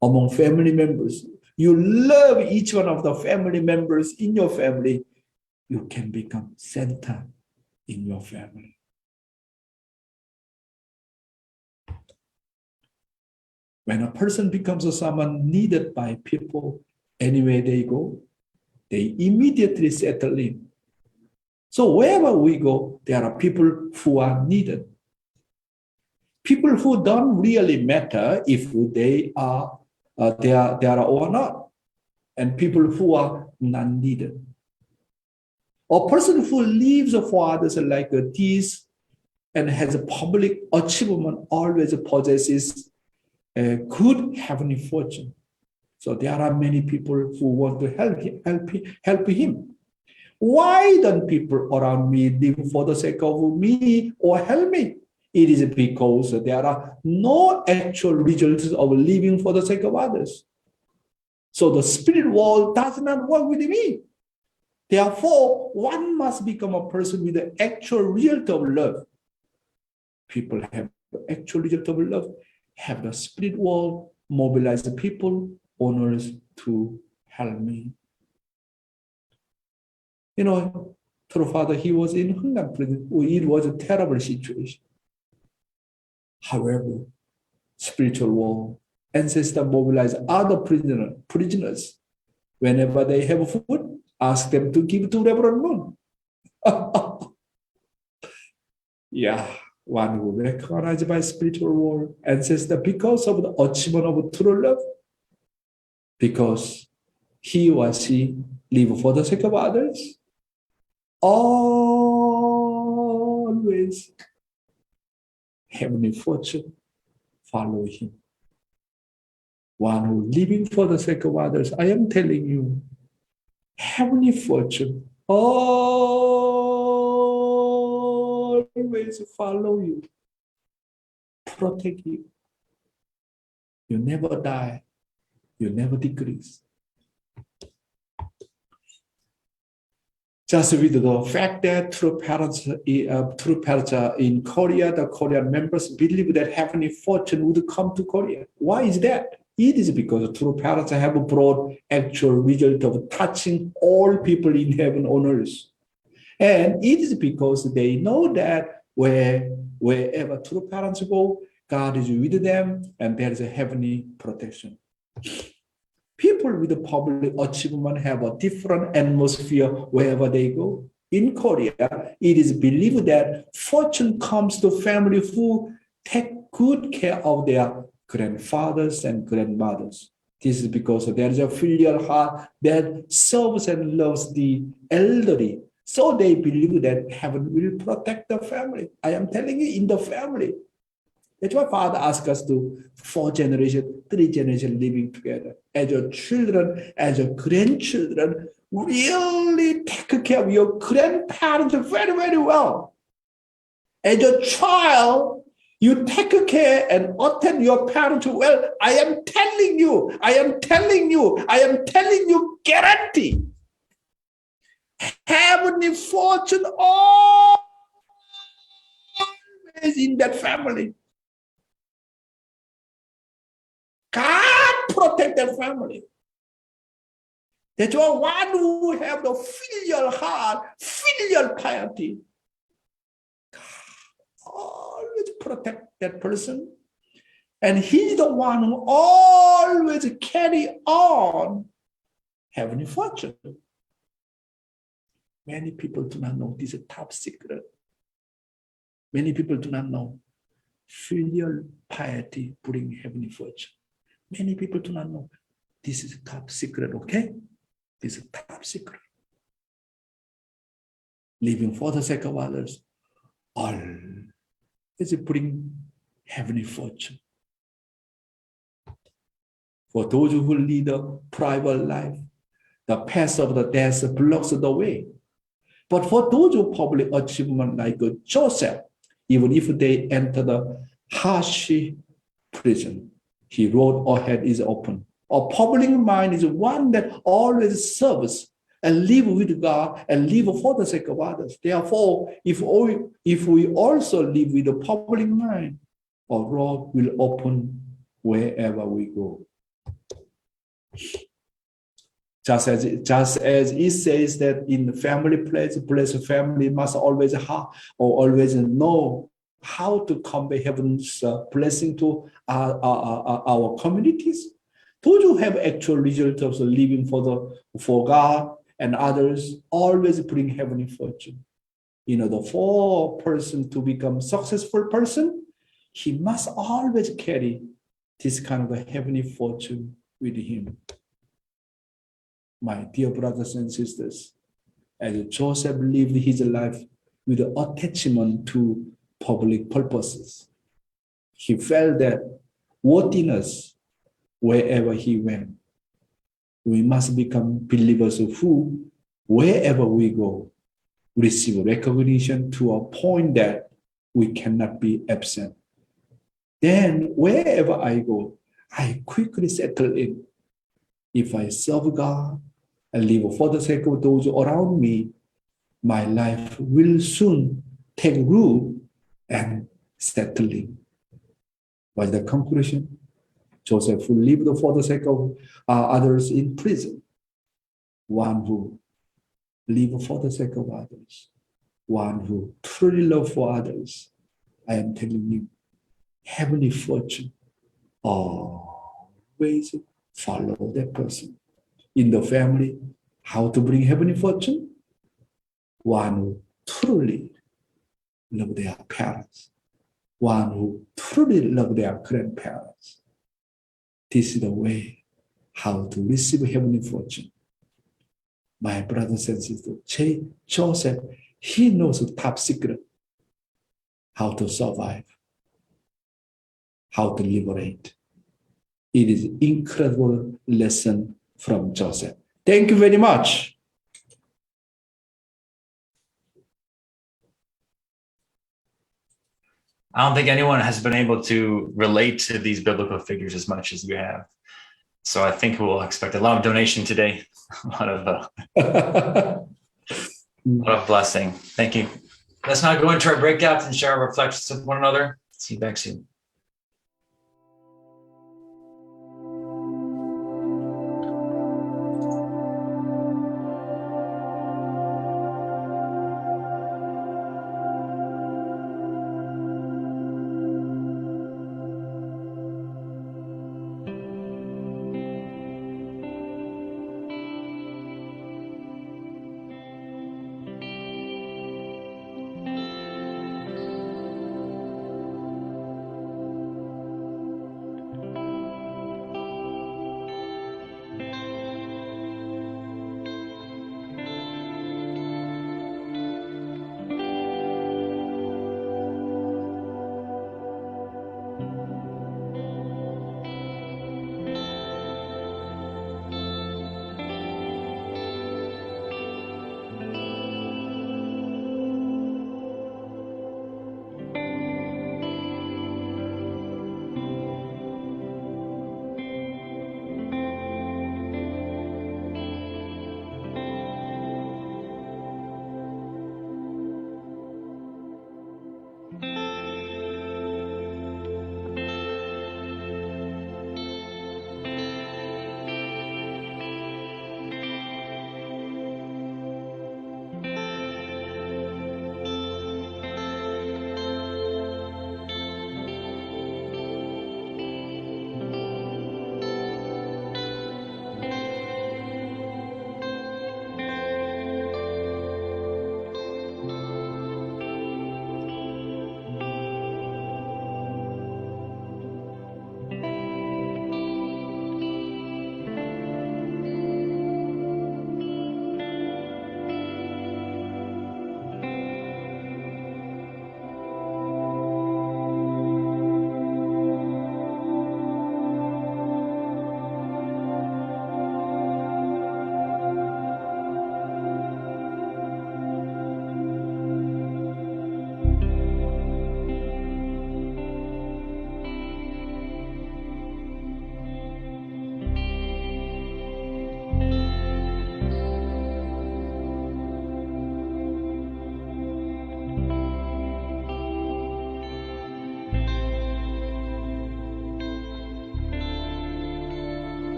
Among family members, you love each one of the family members in your family. You can become center in your family. When a person becomes someone needed by people, anywhere they go, they immediately settle in. So wherever we go, there are people who are needed. People who don't really matter if they are or not, and people who are not needed. A person who lives for others like this and has a public achievement always possesses a good heavenly fortune. So there are many people who want to help him. Why don't people around me live for the sake of me or help me? It is because there are no actual results of living for the sake of others. So the spirit world does not work with me. Therefore, one must become a person with the actual result of love. People have the actual result of love, have the spirit world, mobilize the people, owners to help me. You know, through Father, he was in Hunnan prison. It was a terrible situation. However, spiritual world, ancestors mobilize other prisoners. Whenever they have food, ask them to give to Reverend Moon. Yeah, one who recognized by spiritual world, ancestor because of the achievement of true love, because he or she live for the sake of others, always heavenly fortune follow him. One who living for the sake of others, I am telling you, heavenly fortune always follow you, protect you. You never die, you never decrease. Just with the fact that true parents in Korea, the Korean members believe that heavenly fortune would come to Korea. Why is that? It is because true parents have brought actual result of touching all people in heaven on earth. And it is because they know that wherever true parents go, God is with them and there is a heavenly protection. People with the public achievement have a different atmosphere wherever they go. In Korea, it is believed that fortune comes to families who take good care of their grandfathers and grandmothers. This is because there is a filial heart that serves and loves the elderly. So they believe that heaven will protect the family. I am telling you, in the family. That's why Father asks us to 4 generations, 3 generations living together. As your children, as your grandchildren, really take care of your grandparents very, very well. As a child, you take care and attend your parents well. I am telling you, guarantee. Heavenly fortune always in that family. God protect their family. That's why one who have the filial heart, filial piety, God always protect that person. And he's the one who always carry on heavenly fortune. Many people do not know this is a top secret. Many people do not know filial piety bring heavenly fortune. Many people do not know this is a top secret, okay? This is a top secret. Living for the sake of others, always bring heavenly fortune. For those who lead a private life, the path of the death blocks the way. But for those who public achievement like Joseph, even if they enter the harsh prison, he wrote ahead is open. A public mind is one that always serves and live with God and live for the sake of others. Therefore, if we also live with a public mind, a road will open wherever we go. Just as it says that in the family place, blessed family must always have or always know how to convey heaven's blessing to our communities. Those who have actual results of living for God and others always bring heavenly fortune. In order for a person to become successful person, he must always carry this kind of a heavenly fortune with him. My dear brothers and sisters, as Joseph lived his life with attachment to public purposes, he felt that worthiness wherever he went. We must become believers who, wherever we go, receive recognition to a point that we cannot be absent. Then, wherever I go, I quickly settle in. If I serve God and live for the sake of those around me, my life will soon take root and settle in. What's the conclusion? Joseph who lived for the sake of others in prison. One who lived for the sake of others. One who truly loved for others. I am telling you, heavenly fortune always follow that person. In the family, how to bring heavenly fortune? One who truly love their parents. One who truly love their grandparents. This is the way how to receive heavenly fortune. My brothers and sisters, Joseph, he knows the top secret, how to survive, how to liberate. It is an incredible lesson from Joseph. Thank you very much. I don't think anyone has been able to relate to these biblical figures as much as you have. So I think we'll expect a lot of donation today, a lot of blessing. Thank you. Let's now go into our breakouts and share our reflections with one another. See you back soon.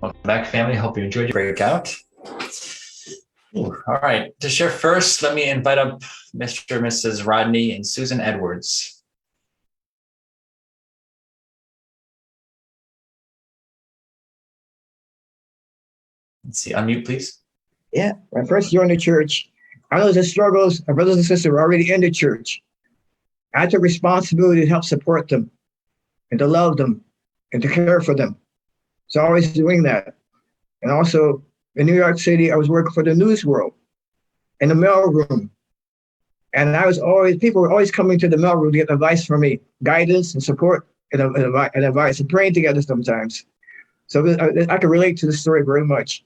Welcome back, family. Hope you enjoyed your breakout. Ooh, all right. To share first, let me invite up Mr. and Mrs. Rodney and Susan Edwards. Let's see. Unmute, please. Yeah, my first year in the church, I know the struggles. My brothers and sisters were already in the church. I took responsibility to help support them and to love them and to care for them. So always doing that. And also in New York City, I was working for the news world in the mailroom. And people were always coming to the mailroom to get advice from me, guidance and support and advice, and praying together sometimes. So I can relate to the story very much.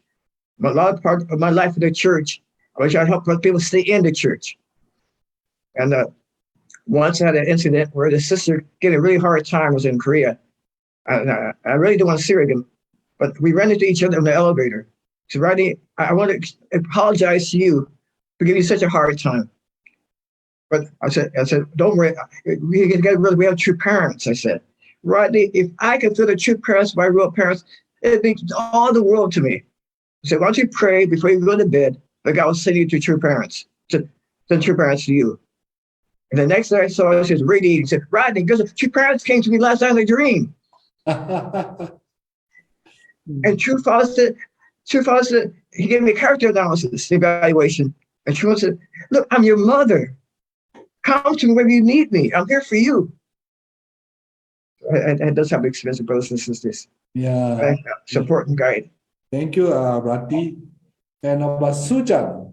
A lot of part of my life in the church, I was trying to help people stay in the church. And once I had an incident where the sister getting a really hard time was in Korea. I really don't want to see her again, but we ran into each other in the elevator. So Rodney, I want to apologize to you for giving you such a hard time. But I said, don't worry, we have true parents. I said, Rodney, if I could feel the true parents, my real parents, it'd be all the world to me. I said, why don't you pray before you go to bed, like God will send you to true parents, to send true parents to you. And the next night I saw her, she was radiating. He said, Rodney, because true parents came to me last night in a dream. And True Father said, he gave me a character analysis evaluation. And True Father said, look, I'm your mother. Come to me whenever you need me. I'm here for you. And that's how we experience it, brothers and sisters. Yeah. Support and guide. Thank you, Rodney. And about Sujan.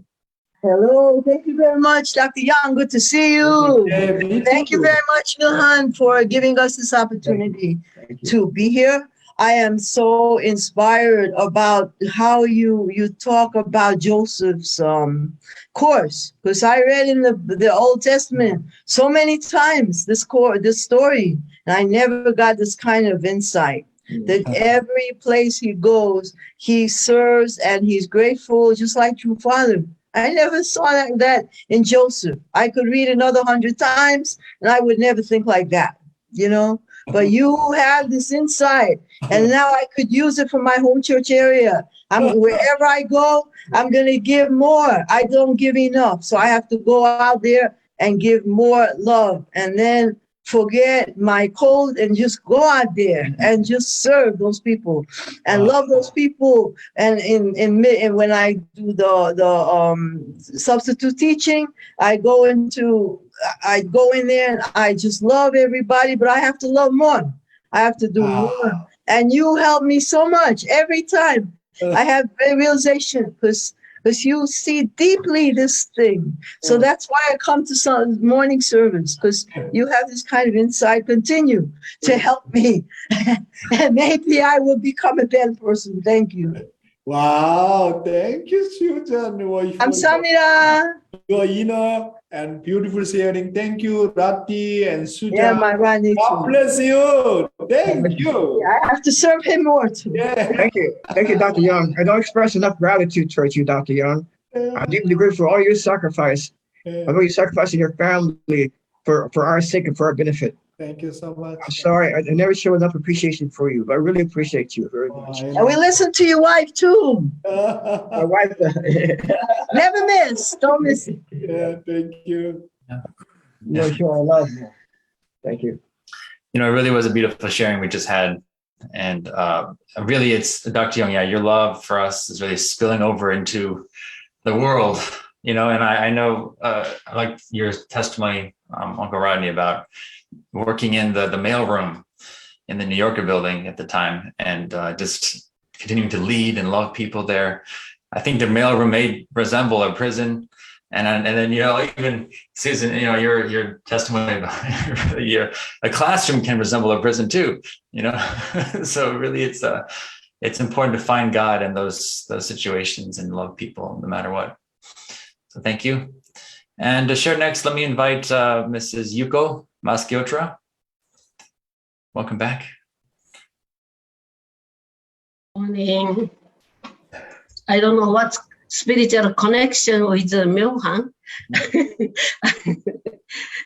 Hello, thank you very much, Dr. Young. Good to see you. Yeah, me Thank you too. very much, Wilhan, for giving us this opportunity to be here. I am so inspired about how you talk about Joseph's course, because I read in the Old Testament so many times this story, and I never got this kind of insight. That every place he goes, he serves and he's grateful, just like True Father. I never saw that in Joseph. I could read another 100 times and I would never think like that, you know. But you have this insight, and now I could use it for my home church area. Wherever I go, I'm going to give more. I don't give enough, so I have to go out there and give more love, and then forget my code and just go out there and just serve those people and love those people. And when I do the substitute teaching, I go in there and I just love everybody, but I have to love more. I have to do more. And you help me so much every time. I have a realization because you see deeply this thing. So that's why I come to some morning service, because you have this kind of insight. Continue to help me. And maybe I will become a better person. Thank you. Wow, thank you, Sujan. 감사합니다. Your inner and beautiful sharing. Thank you, Rati and Sujan. Yeah, my Rodney God too. bless you. Thank you. I have to serve him more too. Yeah. Thank you, Dr. Young. I don't express enough gratitude towards you, Dr. Young. I'm deeply grateful for all your sacrifice. Although you sacrificing your family for our sake and for our benefit. Thank you so much. I'm sorry, I never show enough appreciation for you, but I really appreciate you very much. And we listen to your wife too. My wife, Never miss. Don't miss it. Yeah, thank you. you're sure I love you. Thank you. You know, it really was a beautiful sharing we just had. And really, it's Dr. Young, yeah, your love for us is really spilling over into the world, you know, and I know, I like your testimony, Uncle Rodney, about working in the mailroom in the New Yorker building at the time, and just continuing to lead and love people there. I think the mailroom may resemble a prison. And then, you know, even Susan, you know, your testimony about a classroom can resemble a prison too, you know. So really it's important to find God in those situations and love people no matter what. So thank you. And to share next, let me invite Mrs. Yuko Maskiotra. Welcome back. Morning. I don't know what's spiritual connection with Myohan.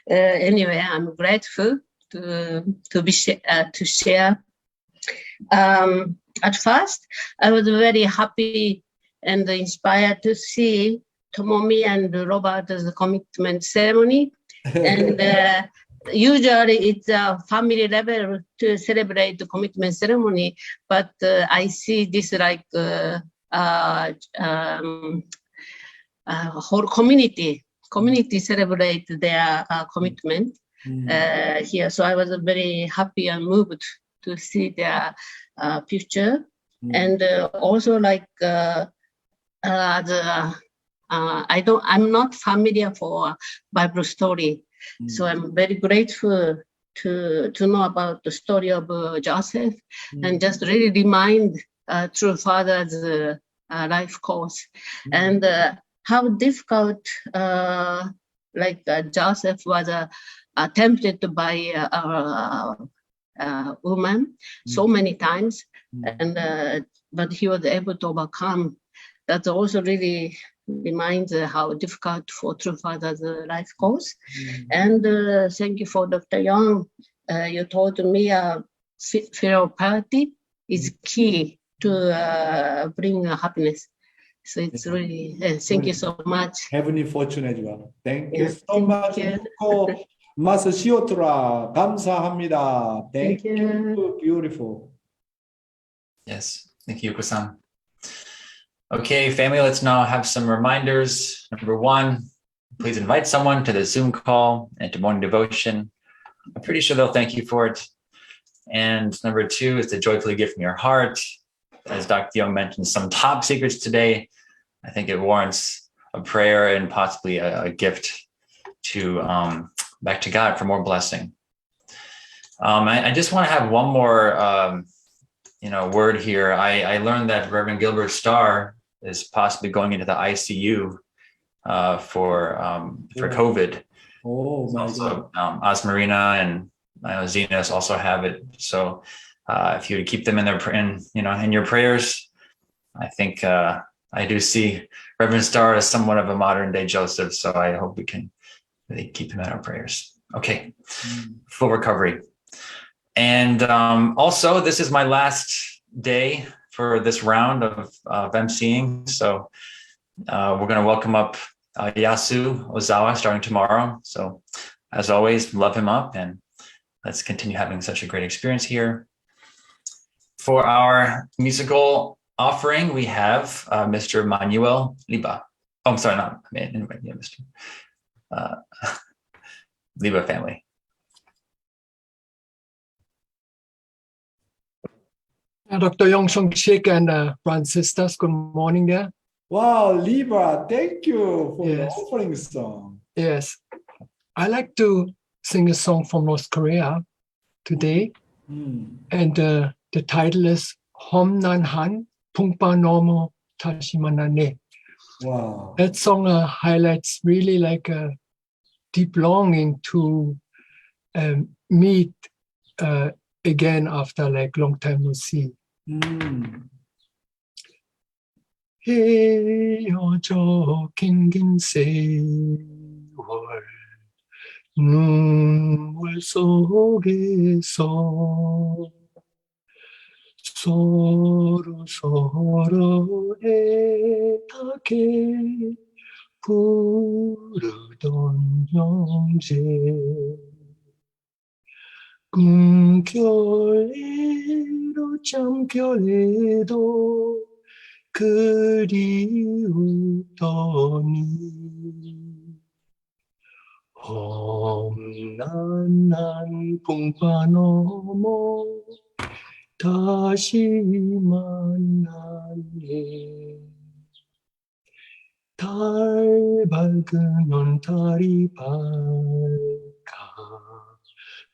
Anyway, I'm grateful to share. at first, I was very happy and inspired to see Tomomi and Robert's commitment ceremony. And usually it's a family level to celebrate the commitment ceremony, but I see this like whole community celebrate their commitment here. So I was very happy and moved to see their picture. And also like I'm not familiar for Bible story. So I'm very grateful to know about the story of Joseph and just really remind true father's life course and how difficult Joseph was tempted by a woman so many times, and but he was able to overcome. That also really reminds how difficult for true father's life course. And thank you for Dr. Yong. You told me fear of poverty is key to bring happiness. So it's really, thank you so much. Heavenly fortune as well. Thank you Yeah, so much. you. 마스 시오트라 감사합니다. Thank you. Beautiful. Yes, thank you, Yuko-san. Okay, family, let's now have some reminders. Number one, please invite someone to the Zoom call and to morning devotion. I'm pretty sure they'll thank you for it. And number two is to joyfully give from your heart. As Dr. Yong mentioned, some top secrets today. I think it warrants a prayer and possibly a gift to back to God for more blessing. I just want to have one more word here. I learned that Reverend Gilbert Starr is possibly going into the ICU for COVID. Oh my also, Asmarina and Zenas also have it. So if you would keep them in your prayers, I think I do see Reverend Starr as somewhat of a modern day Joseph. So I hope we can really keep him in our prayers. Okay, full recovery. And also, this is my last day for this round of emceeing. So we're going to welcome up Yasu Ozawa starting tomorrow. So as always, love him up and let's continue having such a great experience here. For our musical offering, we have Mr. Manuel Liba. Oh, I'm sorry, Mr. Liba family. Dr. Yong, Shik, and brothers and sisters, good morning there. Wow, Libra, thank you for the Yes. offering song. Yes, I like to sing a song from North Korea today, and the title is Homnan Han Pungpa Nomo Tashi Manane. Wow. That song highlights really like a deep longing to meet again after like long time no see. 헤어져 긴긴 세월 눈물 속에서 서로 애타게 부르던 형제 꿈결에도 잠결에도 그리우더니 험난한 풍파 넘어 다시 만나네 달 밝은 언달이 밝아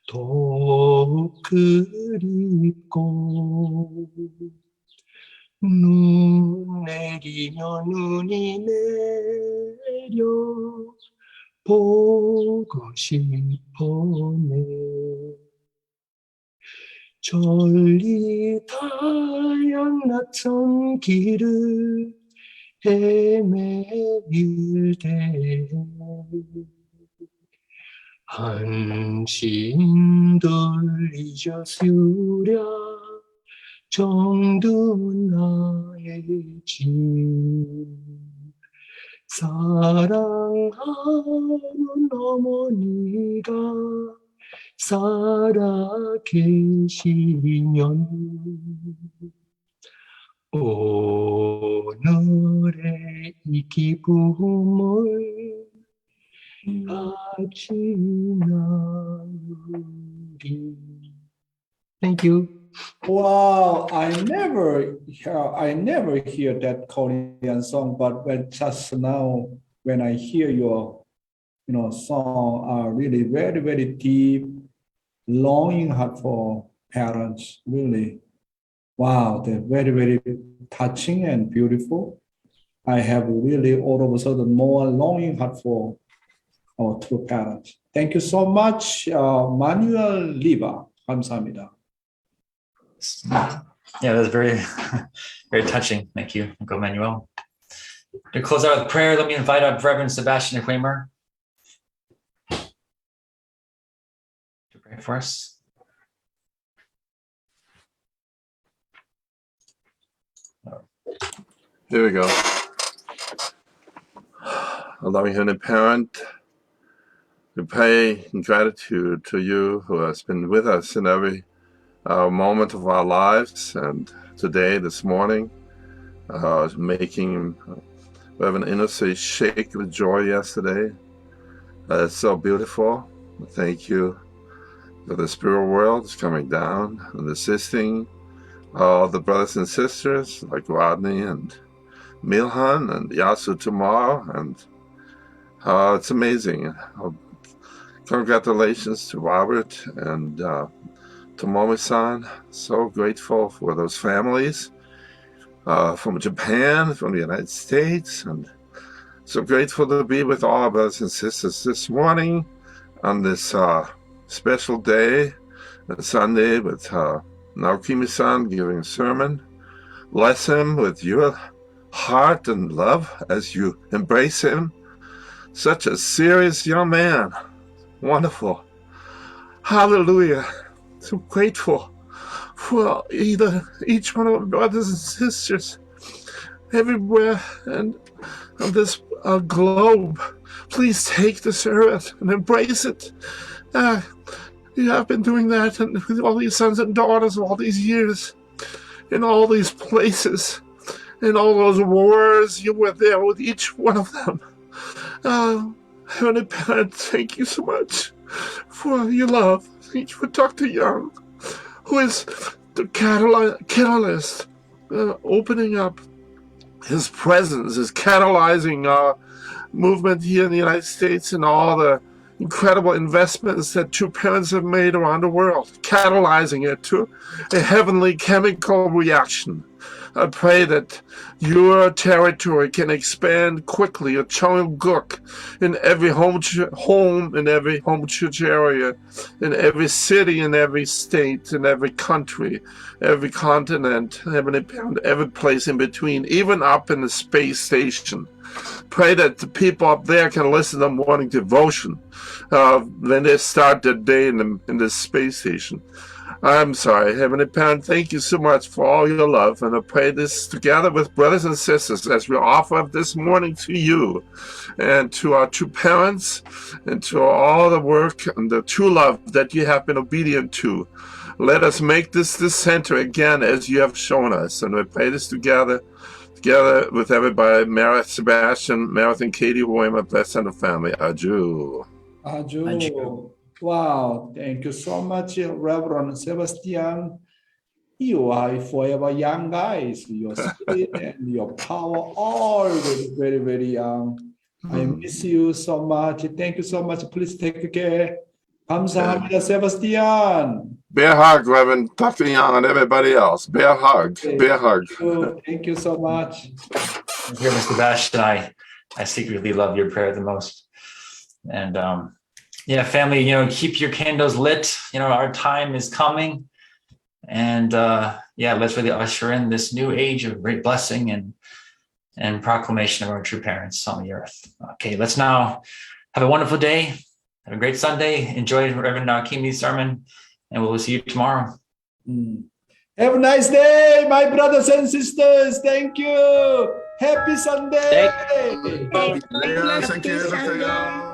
더욱 그립고 눈 내리며 눈이 내려 보고 싶어네 전리 다양 낯선 길을 헤매일 때 한심 돌리져 수랴 정든 나의 집 사랑하는 어머니가 살아 계시면 오늘의 이 기쁨을 같이 나누리. Thank you. Wow, I never hear that Korean song, but when just now, when I hear your, song, really very, very deep, longing heart for parents, really. Wow, they're very, very touching and beautiful. I have really all of a sudden more longing heart for our two parents. Thank you so much, Manuel Liva. 감사합니다. Yeah, that's very, very touching. Thank you, Uncle Manuel. To close out with prayer, let me invite up Reverend Sebastian Kramer to pray for us. Here we go. Our loving Heavenly Parent, we pray in gratitude to you who has been with us in every moment of our lives, and today, this morning, making Reverend Innocent shake with joy yesterday. It's so beautiful. Thank you for the spirit world is coming down and assisting all the brothers and sisters like Rodney and Milhan and Yasu tomorrow, and it's amazing. Congratulations to Robert and Tomomi-san. So grateful for those families from Japan, from the United States, and so grateful to be with all our brothers and sisters this morning on this special day, Sunday, with Naokimi-san giving a sermon. Bless him with your heart and love as you embrace him. Such a serious young man. Wonderful. Hallelujah. So grateful for each one of our brothers and sisters everywhere and on this globe. Please take this earth and embrace it. You have been doing that and with all these sons and daughters all these years, in all these places, in all those wars. You were there with each one of them. Heavenly Parent, thank you so much for your love. Thank you for Dr. Yong, who is the catalyst, opening up his presence, is catalyzing our movement here in the United States and all the incredible investments that two parents have made around the world, catalyzing it to a heavenly chemical reaction. I pray that your territory can expand quickly, a Cheongguk in every home, in every home church area, in every city, in every state, in every country, every continent, every place in between, even up in the space station. Pray that the people up there can listen to morning devotion when they start their day in this space station. I'm sorry, Heavenly Parent, thank you so much for all your love, and I pray this together with brothers and sisters as we offer up this morning to you and to our two parents and to all the work and the true love that you have been obedient to. Let us make this the center again as you have shown us, and we pray this together with everybody, Meredith, Sebastian, Meredith and Katie, who are my blessed and the family. Adieu. Adieu. Wow, thank you so much, Reverend Sebastian. You are forever young guys. Your spirit and your power always very, very young. I miss you so much. Thank you so much. Please take care. 감사합니다, Sebastian. Bear hug, Reverend Dr. Young and everybody else. Bear hug. Bear hug. Thank you so much. Here, Mr. Sebastian, I secretly love your prayer the most. And yeah, family, keep your candles lit. Our time is coming. And yeah, let's really usher in this new age of great blessing and proclamation of our true parents on the earth. Okay, let's now have a wonderful day. Have a great Sunday. Enjoy Reverend Naokimi's sermon, and we'll see you tomorrow. Have a nice day, my brothers and sisters. Thank you. Happy Sunday. Yeah, thank you, Dr. Yong.